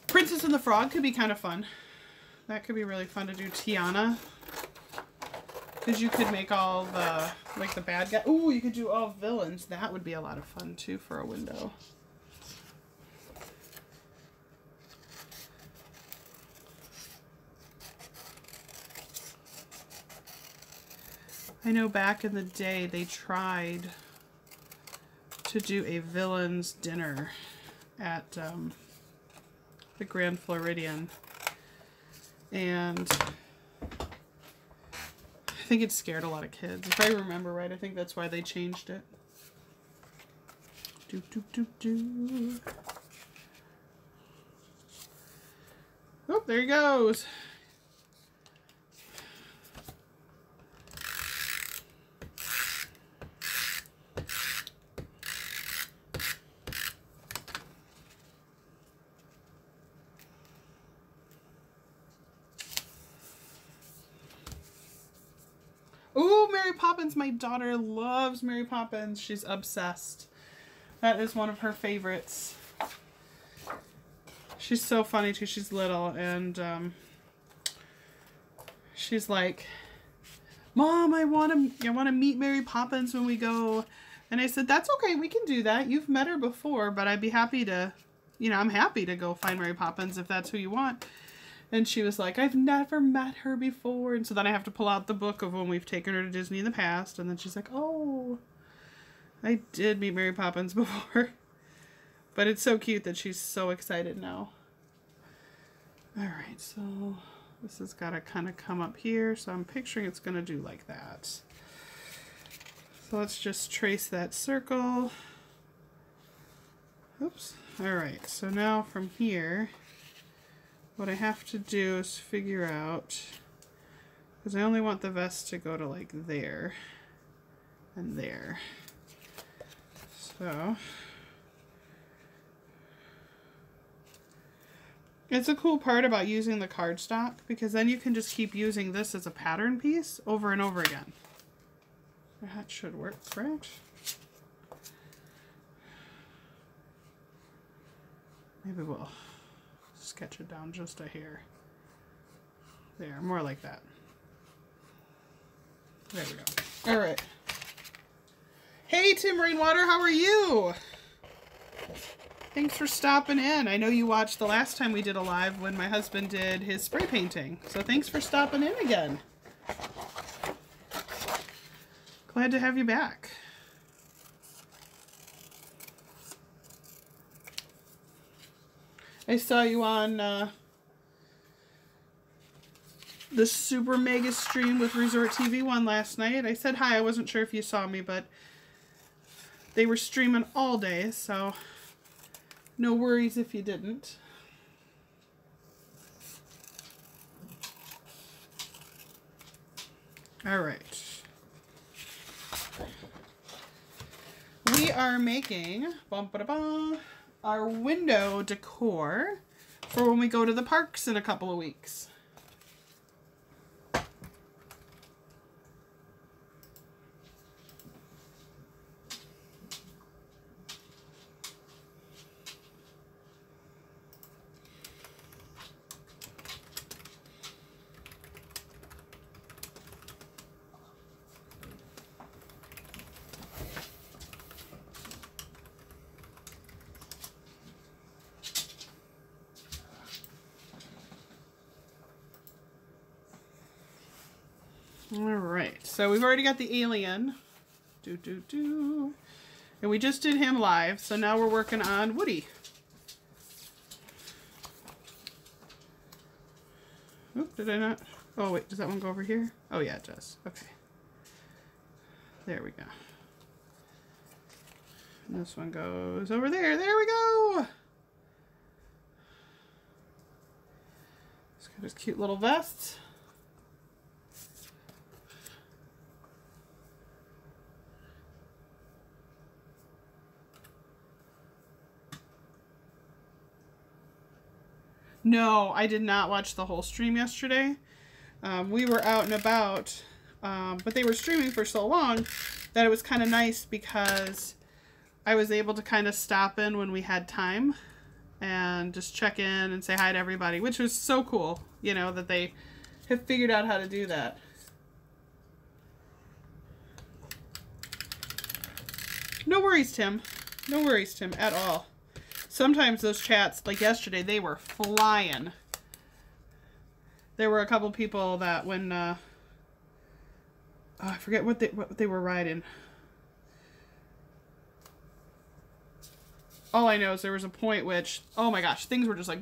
Speaker 1: Princess and the Frog could be kind of fun. That could be really fun to do. Tiana. Because you could make all the, like the bad guy. Ooh, you could do all villains. That would be a lot of fun too for a window. I know back in the day they tried to do a villain's dinner at the Grand Floridian, and I think it scared a lot of kids. If I remember right, I think that's why they changed it. Do, do, do, do. Oh, there he goes. Mary Poppins. My daughter loves Mary Poppins. She's obsessed. That is one of her favorites. She's so funny too. She's little, and she's like, Mom, I want to meet Mary Poppins when we go. And I said, that's okay. We can do that. You've met her before, but I'd be happy to, I'm happy to go find Mary Poppins if that's who you want. And she was like, I've never met her before. And so then I have to pull out the book of when we've taken her to Disney in the past. And then she's like, oh, I did meet Mary Poppins before. But it's so cute that she's so excited now. All right, so this has got to kind of come up here. So I'm picturing it's going to do like that. So let's just trace that circle. Oops. All right, so now from here, what I have to do is figure out, because I only want the vest to go to like there and there. So it's a cool part about using the cardstock, because then you can just keep using this as a pattern piece over and over again. That should work, right? Maybe we'll sketch it down just a hair. There, more like that. There we go. All right. Hey, Tim Rainwater, how are you? Thanks for stopping in. I know you watched the last time we did a live when my husband did his spray painting. So thanks for stopping in again. Glad to have you back. I saw you on the super mega stream with Resort TV one last night. I said hi. I wasn't sure if you saw me, but they were streaming all day, so no worries if you didn't. All right. We are making our window decor for when we go to the parks in a couple of weeks. Alright, so we've already got the alien. And we just did him live, so now we're working on Woody. Oop, did I not? Oh wait, does that one go over here? Oh yeah, it does. Okay. There we go. And this one goes over there. There we go! He's got his cute little vest. No, I did not watch the whole stream yesterday. We were out and about, but they were streaming for so long that it was kind of nice because I was able to kind of stop in when we had time and just check in and say hi to everybody, which was so cool, you know, that they have figured out how to do that. No worries, Tim. No worries, Tim, at all. Sometimes those chats, like yesterday, they were flying. There were a couple people that when, I forget what they were riding. All I know is there was a point which, oh my gosh, things were just like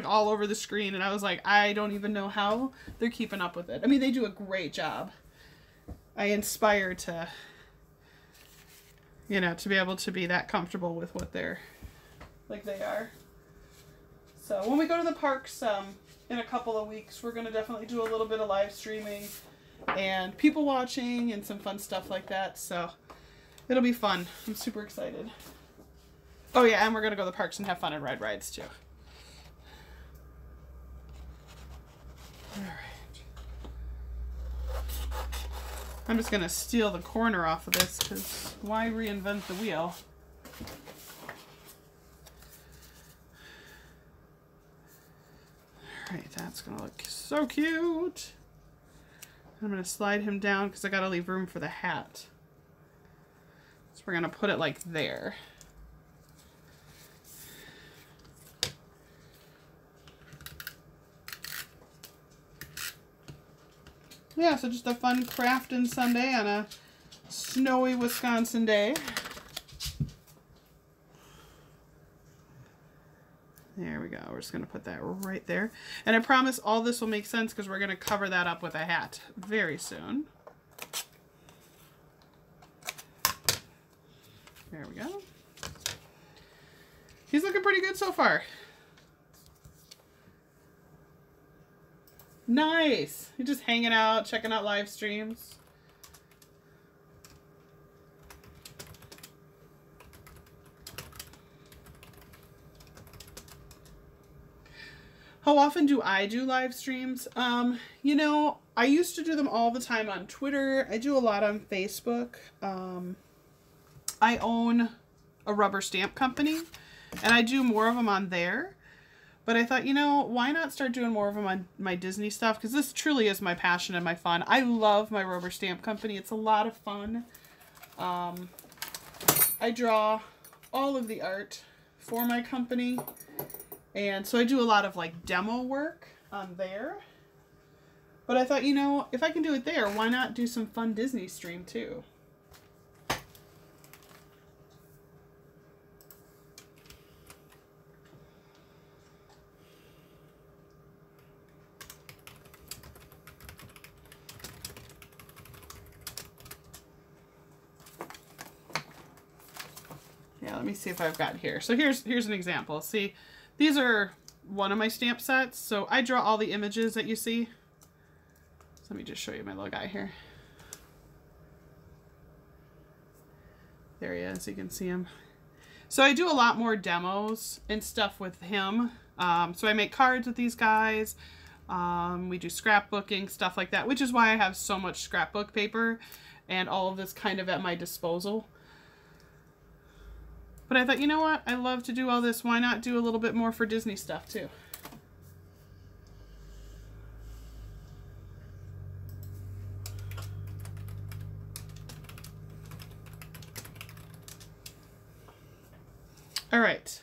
Speaker 1: all over the screen. And I was like, I don't even know how they're keeping up with it. I mean, they do a great job. I inspire to, you know, to be able to be that comfortable with what they're, like they are. So when we go to the parks in a couple of weeks, we're going to definitely do a little bit of live streaming and people watching and some fun stuff like that. So it'll be fun. I'm super excited. Oh yeah, and we're going to go to the parks and have fun and ride rides too. All right. I'm just going to steal the corner off of this because why reinvent the wheel? Alright, that's going to look so cute. I'm going to slide him down because I got to leave room for the hat. So we're going to put it like there. Yeah, so just a fun crafting Sunday on a snowy Wisconsin day. There we go. We're just going to put that right there. And I promise all this will make sense because we're going to cover that up with a hat very soon. There we go. He's looking pretty good so far. Nice. You're just hanging out, checking out live streams. How often do I do live streams? You know, I used to do them all the time on Twitter. I do a lot on Facebook. I own a rubber stamp company, and I do more of them on there. But I thought, you know, why not start doing more of them on my Disney stuff? Because this truly is my passion and my fun. I love my rubber stamp company. It's a lot of fun. I draw all of the art for my company. And so I do a lot of like demo work on there. But I thought, you know, if I can do it there, why not do some fun Disney stream too? Let me see if I've got here. So here's an example. See, these are one of my stamp sets. So I draw all the images that you see. So let me just show you my little guy here. There he is. You can see him. So I do a lot more demos and stuff with him. So I make cards with these guys. We do scrapbooking, stuff like that, which is why I have so much scrapbook paper and all of this kind of at my disposal. But I thought, you know what? I love to do all this. Why not do a little bit more for Disney stuff, too? All right.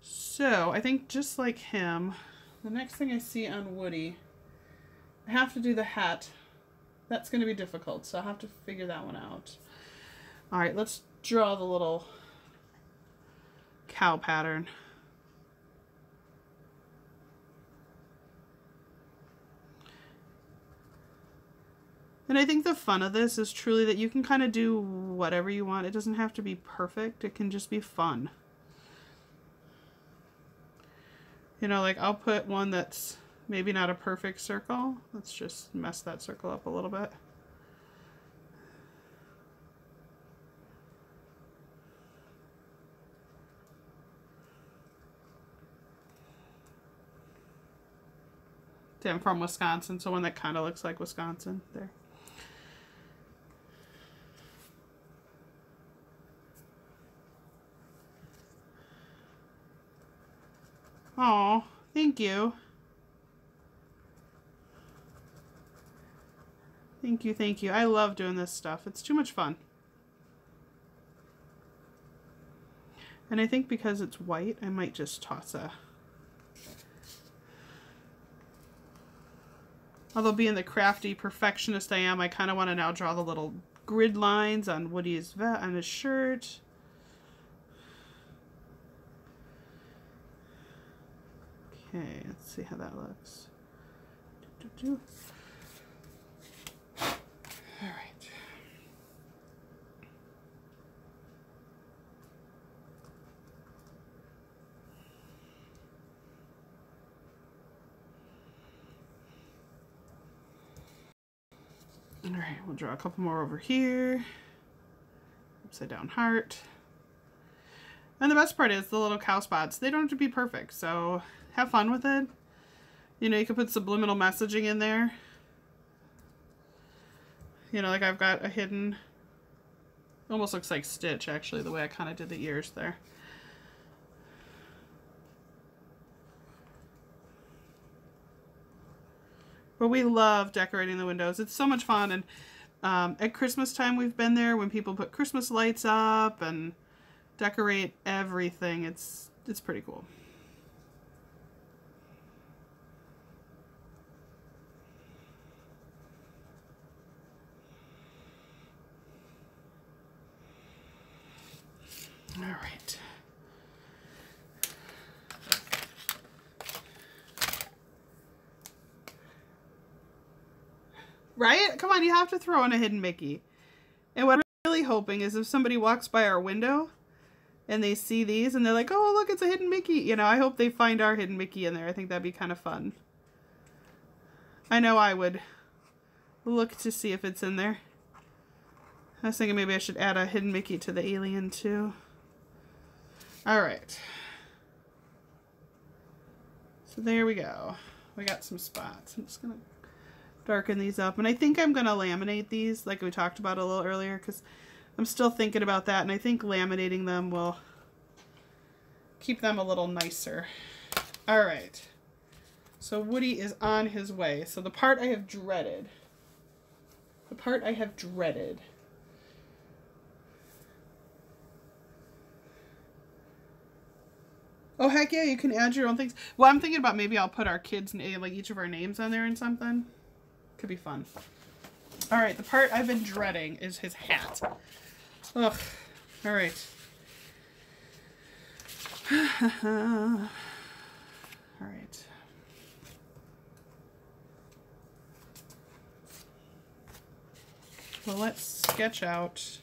Speaker 1: So, I think just like him, the next thing I see on Woody, I have to do the hat. That's going to be difficult, so I'll have to figure that one out. All right, let's draw the little cow pattern. And I think the fun of this is truly that you can kind of do whatever you want. It doesn't have to be perfect. It can just be fun. You know, like I'll put one that's maybe not a perfect circle. Let's just mess that circle up a little bit. I'm from Wisconsin, so one that kind of looks like Wisconsin there. Oh, thank you. Thank you, thank you. I love doing this stuff. It's too much fun. And I think because it's white, I might just toss a... Although being the crafty perfectionist I am, I kind of want to now draw the little grid lines on Woody's on his shirt. Okay, let's see how that looks. All right. All right, we'll draw a couple more over here. Upside down heart. And the best part is the little cow spots. They don't have to be perfect, so have fun with it. You know, you can put subliminal messaging in there. You know, like I've got a hidden, almost looks like Stitch actually, the way I kind of did the ears there. But we love decorating the windows. It's so much fun. And at Christmas time we've been there when people put Christmas lights up and decorate everything. It's pretty cool. All right. Right? Come on, you have to throw in a hidden Mickey. And what I'm really hoping is if somebody walks by our window and they see these and they're like, oh, look, it's a hidden Mickey. You know, I hope they find our hidden Mickey in there. I think that'd be kind of fun. I know I would look to see if it's in there. I was thinking maybe I should add a hidden Mickey to the alien too. All right. So there we go. We got some spots. I'm just going to darken these up. And I think I'm going to laminate these like we talked about a little earlier because I'm still thinking about that. And I think laminating them will keep them a little nicer. All right. So Woody is on his way. So the part I have dreaded. The part I have dreaded. Oh, heck yeah, you can add your own things. Well, I'm thinking about maybe I'll put our kids' name, like each of our names on there and something. Could be fun. All right, the part I've been dreading is his hat. Ugh. All right. All right. Well, let's sketch out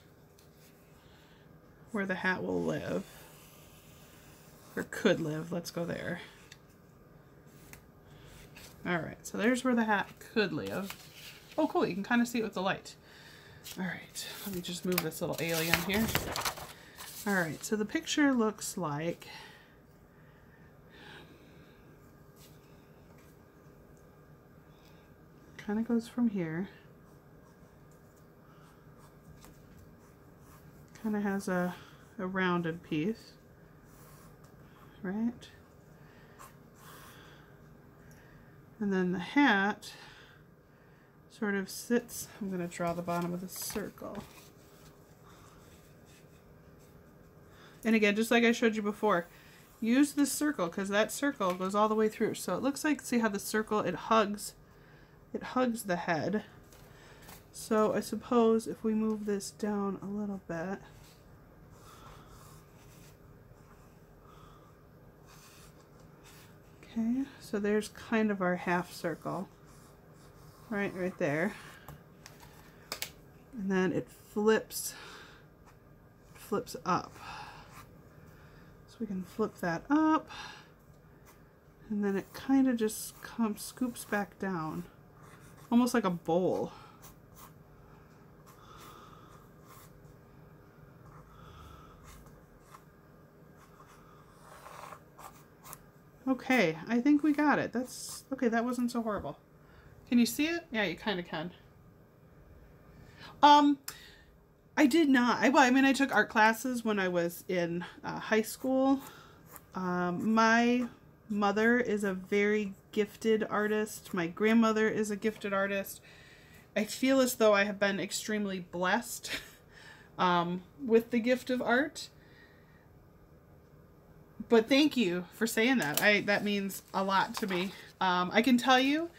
Speaker 1: where the hat will live. Or could live. Let's go there. Alright, so there's where the hat could live. Oh, cool. You can kind of see it with the light. Alright, let me just move this little alien here. Alright, so the picture looks like... kind of goes from here. Kind of has a rounded piece. Right? And then the hat sort of sits, I'm going to draw the bottom of the circle. And again, just like I showed you before, use this circle because that circle goes all the way through. So it looks like, see how the circle, it hugs the head. So I suppose if we move this down a little bit, okay, so there's kind of our half circle, right there. And then it flips up. So we can flip that up, and then it kind of just scoops back down, almost like a bowl. Okay, I think we got it. That's okay. That wasn't so horrible. Can you see it? Yeah, you kind of can. I did not. I mean, I took art classes when I was in high school. My mother is a very gifted artist. My grandmother is a gifted artist. I feel as though I have been extremely blessed with the gift of art. But thank you for saying that. That means a lot to me. I can tell you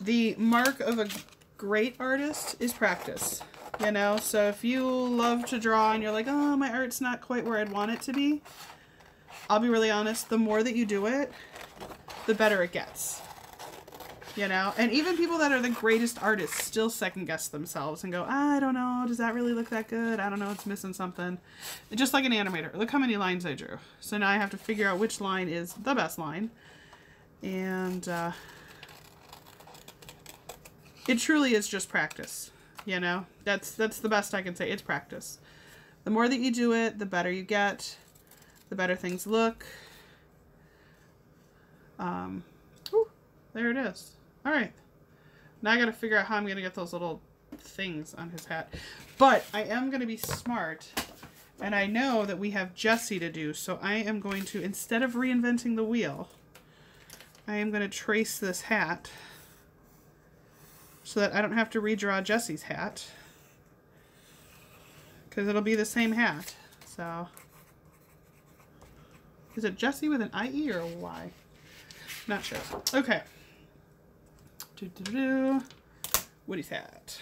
Speaker 1: the mark of a great artist is practice. You know, so if you love to draw and you're like, oh, my art's not quite where I'd want it to be, I'll be really honest, the more that you do it, the better it gets. You know, and even people that are the greatest artists still second guess themselves and go, I don't know, does that really look that good? I don't know, it's missing something. Just like an animator. Look how many lines I drew. So now I have to figure out which line is the best line. And it truly is just practice. You know, that's the best I can say. It's practice. The more that you do it, the better you get, the better things look. Whew, there it is. All right, now I got to figure out how I'm going to get those little things on his hat. But I am going to be smart, and I know that we have Jesse to do, so I am going to, instead of reinventing the wheel, I am going to trace this hat so that I don't have to redraw Jesse's hat, because it'll be the same hat. So, is it Jesse with an IE or a Y? Not sure. Okay. Woody's hat.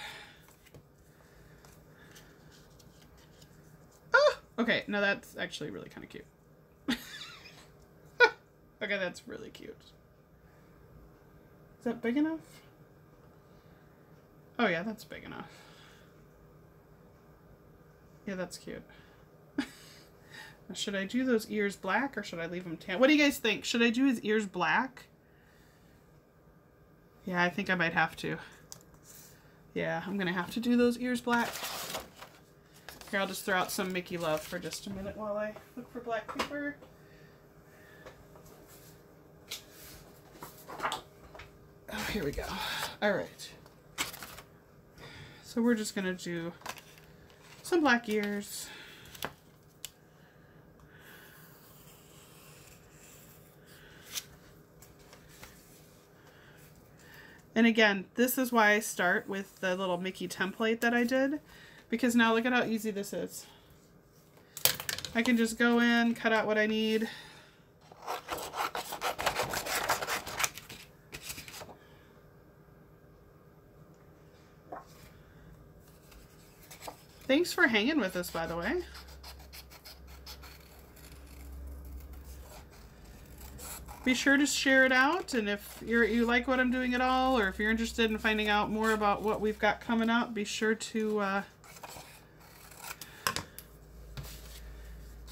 Speaker 1: Oh, okay. No, that's actually really kind of cute. Okay, that's really cute. Is that big enough? Oh yeah, that's big enough. Yeah, that's cute. Should I do those ears black or should I leave them tan? What do you guys think? Should I do his ears black? Yeah, I think I might have to. Yeah, I'm gonna have to do those ears black. Here, I'll just throw out some Mickey love for just a minute while I look for black paper. Oh, here we go. All right. So we're just gonna do some black ears. And again, this is why I start with the little Mickey template that I did, because now look at how easy this is. I can just go in, cut out what I need. Thanks for hanging with us, by the way. Be sure to share it out, and if you like what I'm doing at all, or if you're interested in finding out more about what we've got coming up, be sure to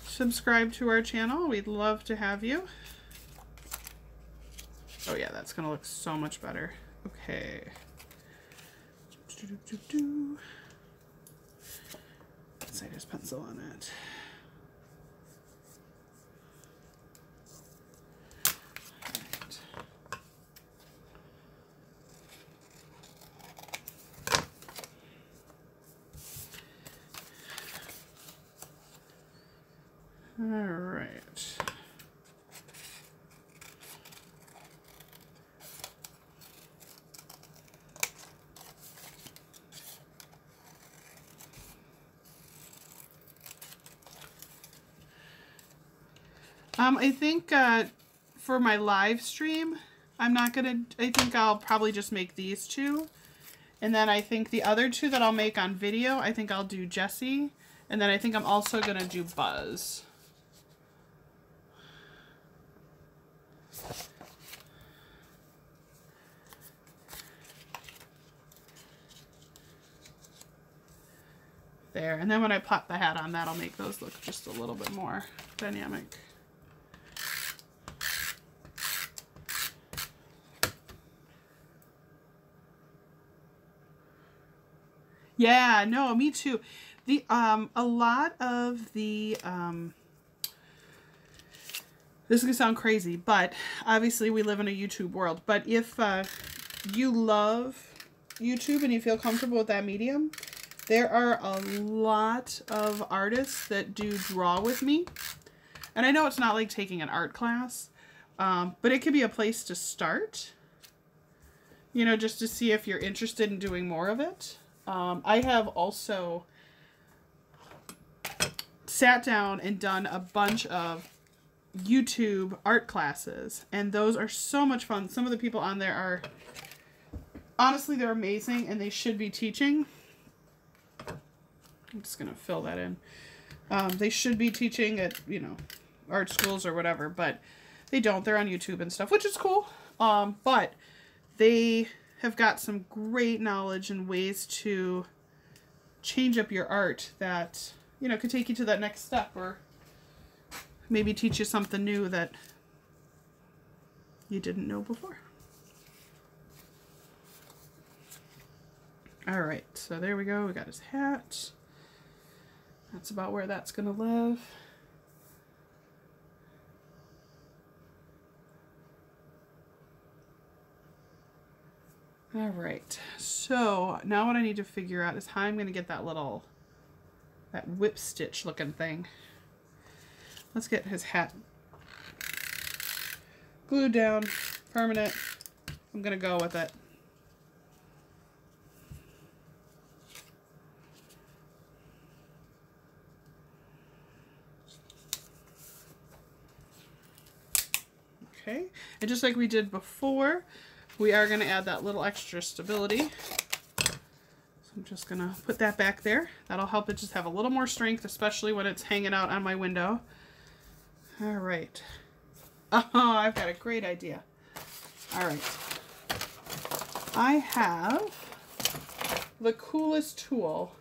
Speaker 1: subscribe to our channel. We'd love to have you. Oh yeah, that's gonna look so much better. Okay. Let's just pencil on it. All right. I think for my live stream, I think I'll probably just make these two. And then I think the other two that I'll make on video, I think I'll do Jesse. And then I think I'm also going to do Buzz. There, and then when I pop the hat on, that'll make those look just a little bit more dynamic. Yeah, no, me too. The a lot of the this is gonna sound crazy, but obviously we live in a YouTube world. But if you love YouTube and you feel comfortable with that medium, there are a lot of artists that do draw with me. And I know it's not like taking an art class, but it could be a place to start, you know, just to see if you're interested in doing more of it. I have also sat down and done a bunch of YouTube art classes, and those are so much fun. Some of the people on there are, honestly, they're amazing, and they should be teaching. I'm just gonna fill that in. They should be teaching at, you know, art schools or whatever, but they don't. They're on YouTube and stuff, which is cool. But they have got some great knowledge and ways to change up your art that, you know, could take you to that next step, or maybe teach you something new that you didn't know before. All right, so there we go. We got his hat. That's about where that's gonna live. All right, so now what I need to figure out is how I'm going to get that whip stitch looking thing. Let's get his hat glued down, permanent. I'm going to go with it. Okay, and just like we did before, we are going to add that little extra stability. So I'm just going to put that back there. That'll help it just have a little more strength, especially when it's hanging out on my window. All right. Oh, I've got a great idea. All right. I have the coolest tool.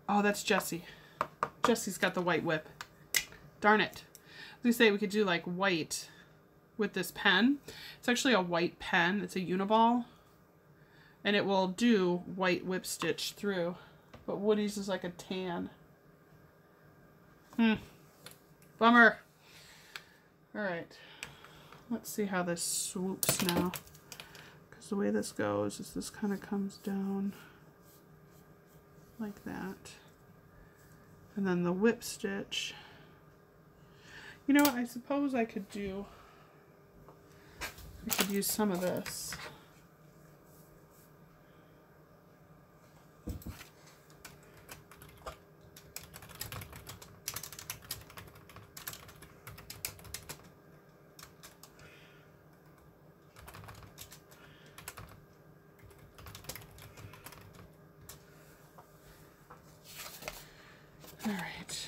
Speaker 1: Oh, that's Jessie. Jessie's got the white whip. Darn it. As I say, we could do like white with this pen. It's actually a white pen. It's a Uniball. And it will do white whip stitch through. But Woody's is like a tan. Bummer. Alright. Let's see how this swoops now. Because the way this goes is this kind of comes down like that. And then the whip stitch. You know what, I suppose I could use some of this. All right.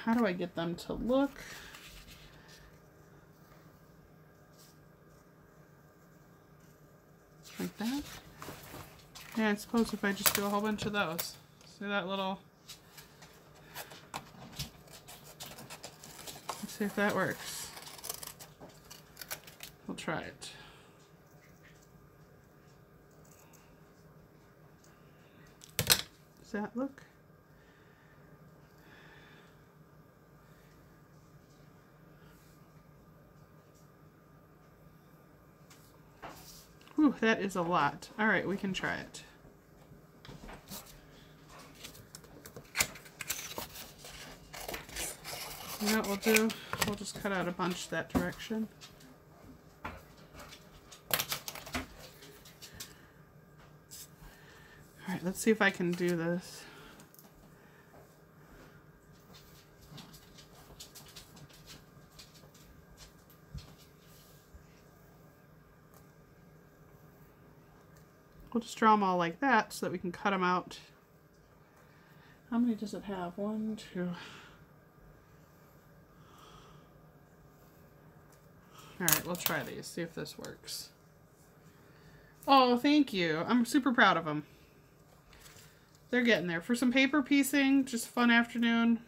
Speaker 1: How do I get them to look? Like that. Yeah, I suppose if I just do a whole bunch of those. See that little... Let's see if that works. We'll try it. Does that look? Whew, that is a lot. All right, we can try it. You know what we'll do? We'll just cut out a bunch that direction. All right, let's see if I can do this. We'll just draw them all like that so that we can cut them out. How many does it have? 1, 2. All right, we'll try these, see if this works. Oh, thank you. I'm super proud of them. They're getting there. For some paper piecing, just a fun afternoon.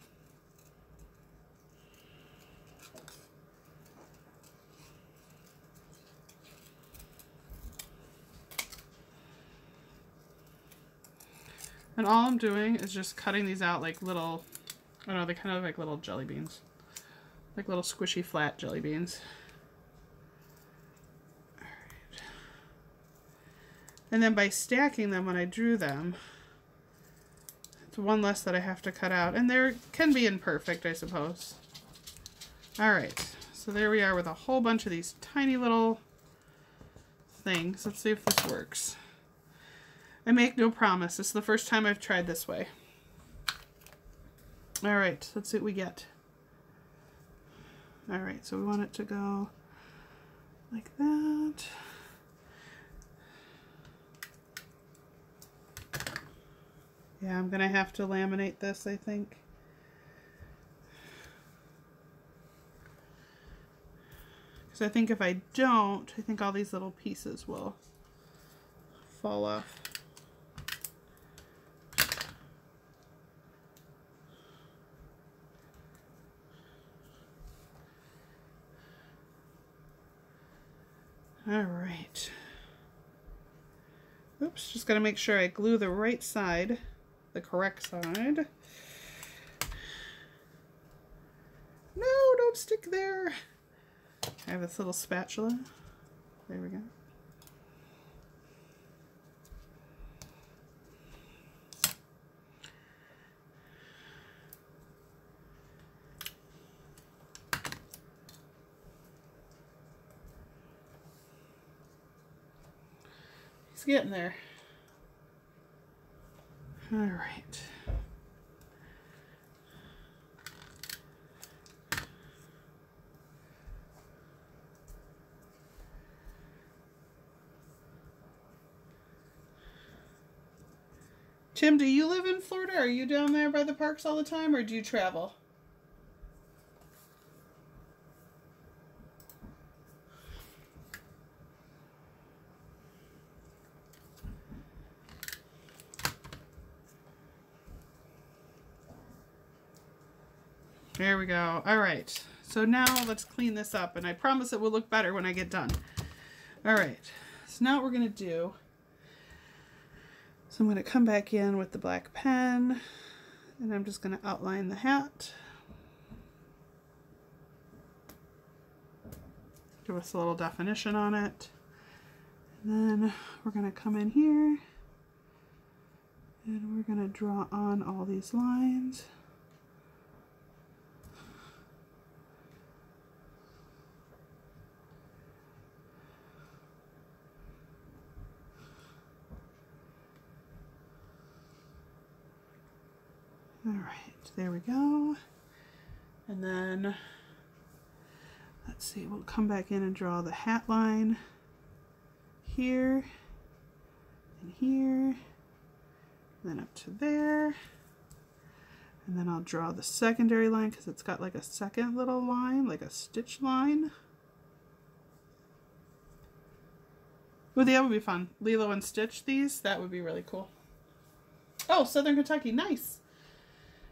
Speaker 1: And all I'm doing is just cutting these out like little, I don't know, they kind of look like little jelly beans. Like little squishy flat jelly beans. Alright. And then by stacking them when I drew them, it's one less that I have to cut out. And they can be imperfect, I suppose. Alright, so there we are with a whole bunch of these tiny little things. Let's see if this works. I make no promise. This is the first time I've tried this way. Alright, let's see what we get. Alright, so we want it to go like that. Yeah, I'm gonna have to laminate this, I think. Because I think if I don't, I think all these little pieces will fall off. Alright. Oops, just gotta make sure I glue the right side, the correct side. No, don't don't stick there. I have this little spatula. There we go. He's getting there. All right. Tim, do you live in Florida? Are you down there by the parks all the time, or do you travel? There we go. All right. So now let's clean this up, and I promise it will look better when I get done. All right. So now what we're going to do, so I'm going to come back in with the black pen, and I'm just going to outline the hat. Give us a little definition on it. And then we're going to come in here, and we're going to draw on all these lines. All right, there we go. And then, let's see, we'll come back in and draw the hat line here, and here, and then up to there. And then I'll draw the secondary line because it's got like a second little line, like a stitch line. Well, that would be fun. Lilo and Stitch these, that would be really cool. Oh, Southern Kentucky, nice.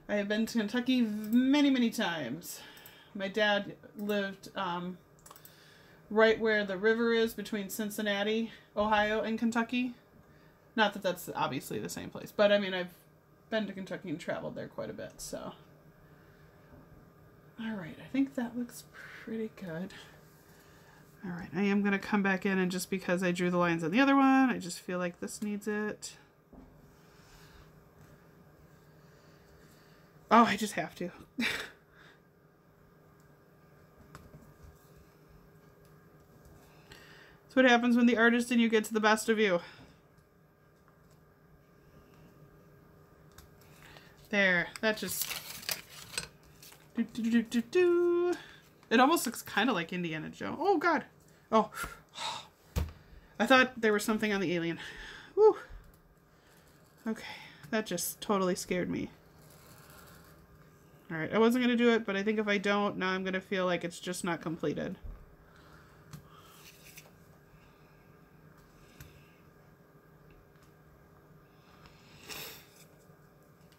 Speaker 1: I have been to Kentucky many, many times. My dad lived right where the river is between Cincinnati, Ohio, and Kentucky. Not that that's obviously the same place, but I mean, I've been to Kentucky and traveled there quite a bit, so. All right, I think that looks pretty good. All right, I am going to come back in, and just because I drew the lines on the other one, I just feel like this needs it. Oh, I just have to. That's what happens when the artist in you gets the best of you. There, that just... It almost looks kind of like Indiana Jones. Oh, God. Oh. I thought there was something on the alien. Woo. Okay, that just totally scared me. Alright, I wasn't going to do it, but I think if I don't, now I'm going to feel like it's just not completed.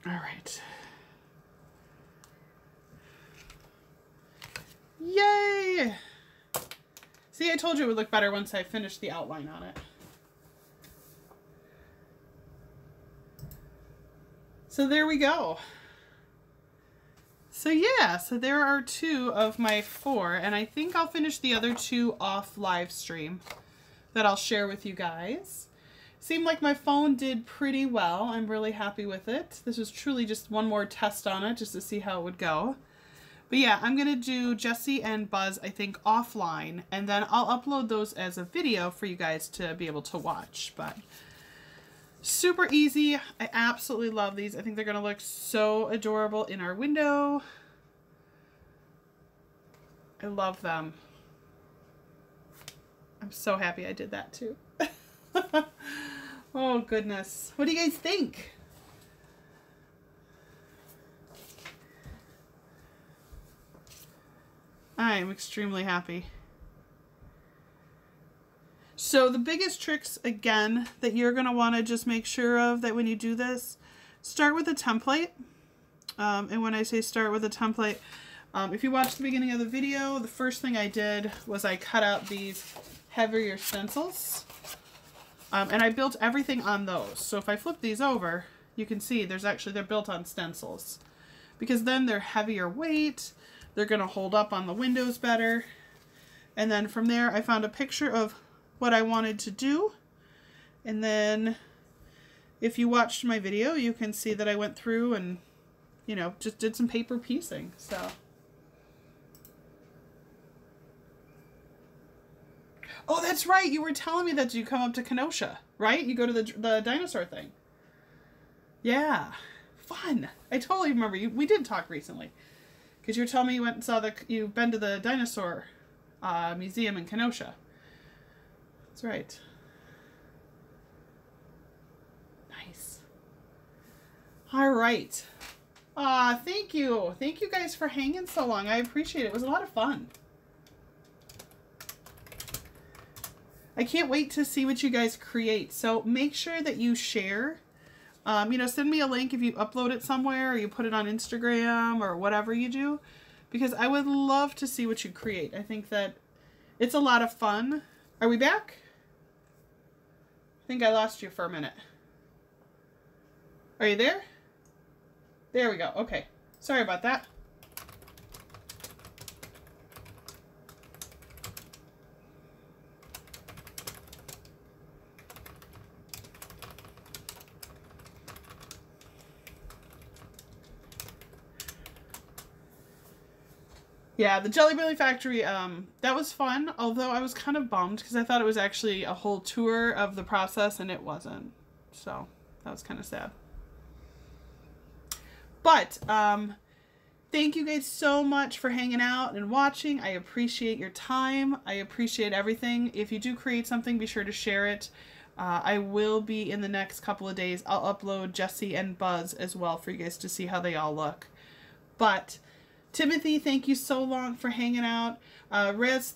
Speaker 1: Alright. Yay! See, I told you it would look better once I finished the outline on it. So there we go. So yeah, so there are 2 of my 4, and I think I'll finish the other 2 off live stream that I'll share with you guys. Seemed like my phone did pretty well. I'm really happy with it. This was truly just one more test on it just to see how it would go. But yeah, I'm going to do Jessie and Buzz, I think, offline, and then I'll upload those as a video for you guys to be able to watch. But super easy. I absolutely love these. I think they're going to look so adorable in our window. I love them. I'm so happy I did that too. Oh goodness. What do you guys think? I am extremely happy. So the biggest tricks, again, that you're going to want to just make sure of that when you do this, start with a template. And when I say start with a template, if you watch the beginning of the video, the first thing I did was I cut out these heavier stencils. And I built everything on those. So if I flip these over, you can see they're built on stencils. Because then they're heavier weight, They're going to hold up on the windows better. And then from there, I found a picture of what I wanted to do. And then if you watched my video, you can see that I went through and, you know, just did some paper piecing. So. Oh, that's right. You were telling me that you come up to Kenosha, right? You go to the dinosaur thing. Yeah. Fun. I totally remember. We did talk recently. Because you were telling me you went and saw you've been to the dinosaur museum in Kenosha. That's right. Nice. All right. Thank you. Thank you guys for hanging so long. I appreciate it. It was a lot of fun. I can't wait to see what you guys create. So make sure that you share. You know, send me a link if you upload it somewhere or you put it on Instagram or whatever you do. Because I would love to see what you create. I think that it's a lot of fun. Are we back? I think I lost you for a minute. Are you there? There we go. Okay. Sorry about that. Yeah, the Jelly Belly Factory, that was fun, although I was kind of bummed because I thought it was actually a whole tour of the process and it wasn't. So, that was kind of sad. But, thank you guys so much for hanging out and watching. I appreciate your time. I appreciate everything. If you do create something, be sure to share it. I will be in the next couple of days. I'll upload Jessie and Buzz as well for you guys to see how they all look. But Timothy, thank you so long for hanging out. Rez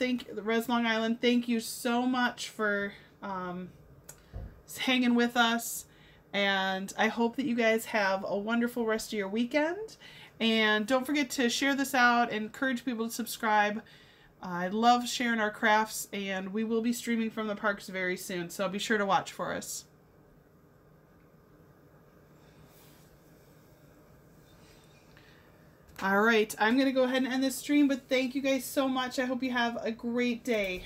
Speaker 1: Long Island, thank you so much for hanging with us. And I hope that you guys have a wonderful rest of your weekend. And don't forget to share this out and encourage people to subscribe. I love sharing our crafts, and we will be streaming from the parks very soon. So be sure to watch for us. All right, I'm going to go ahead and end this stream, but thank you guys so much. I hope you have a great day.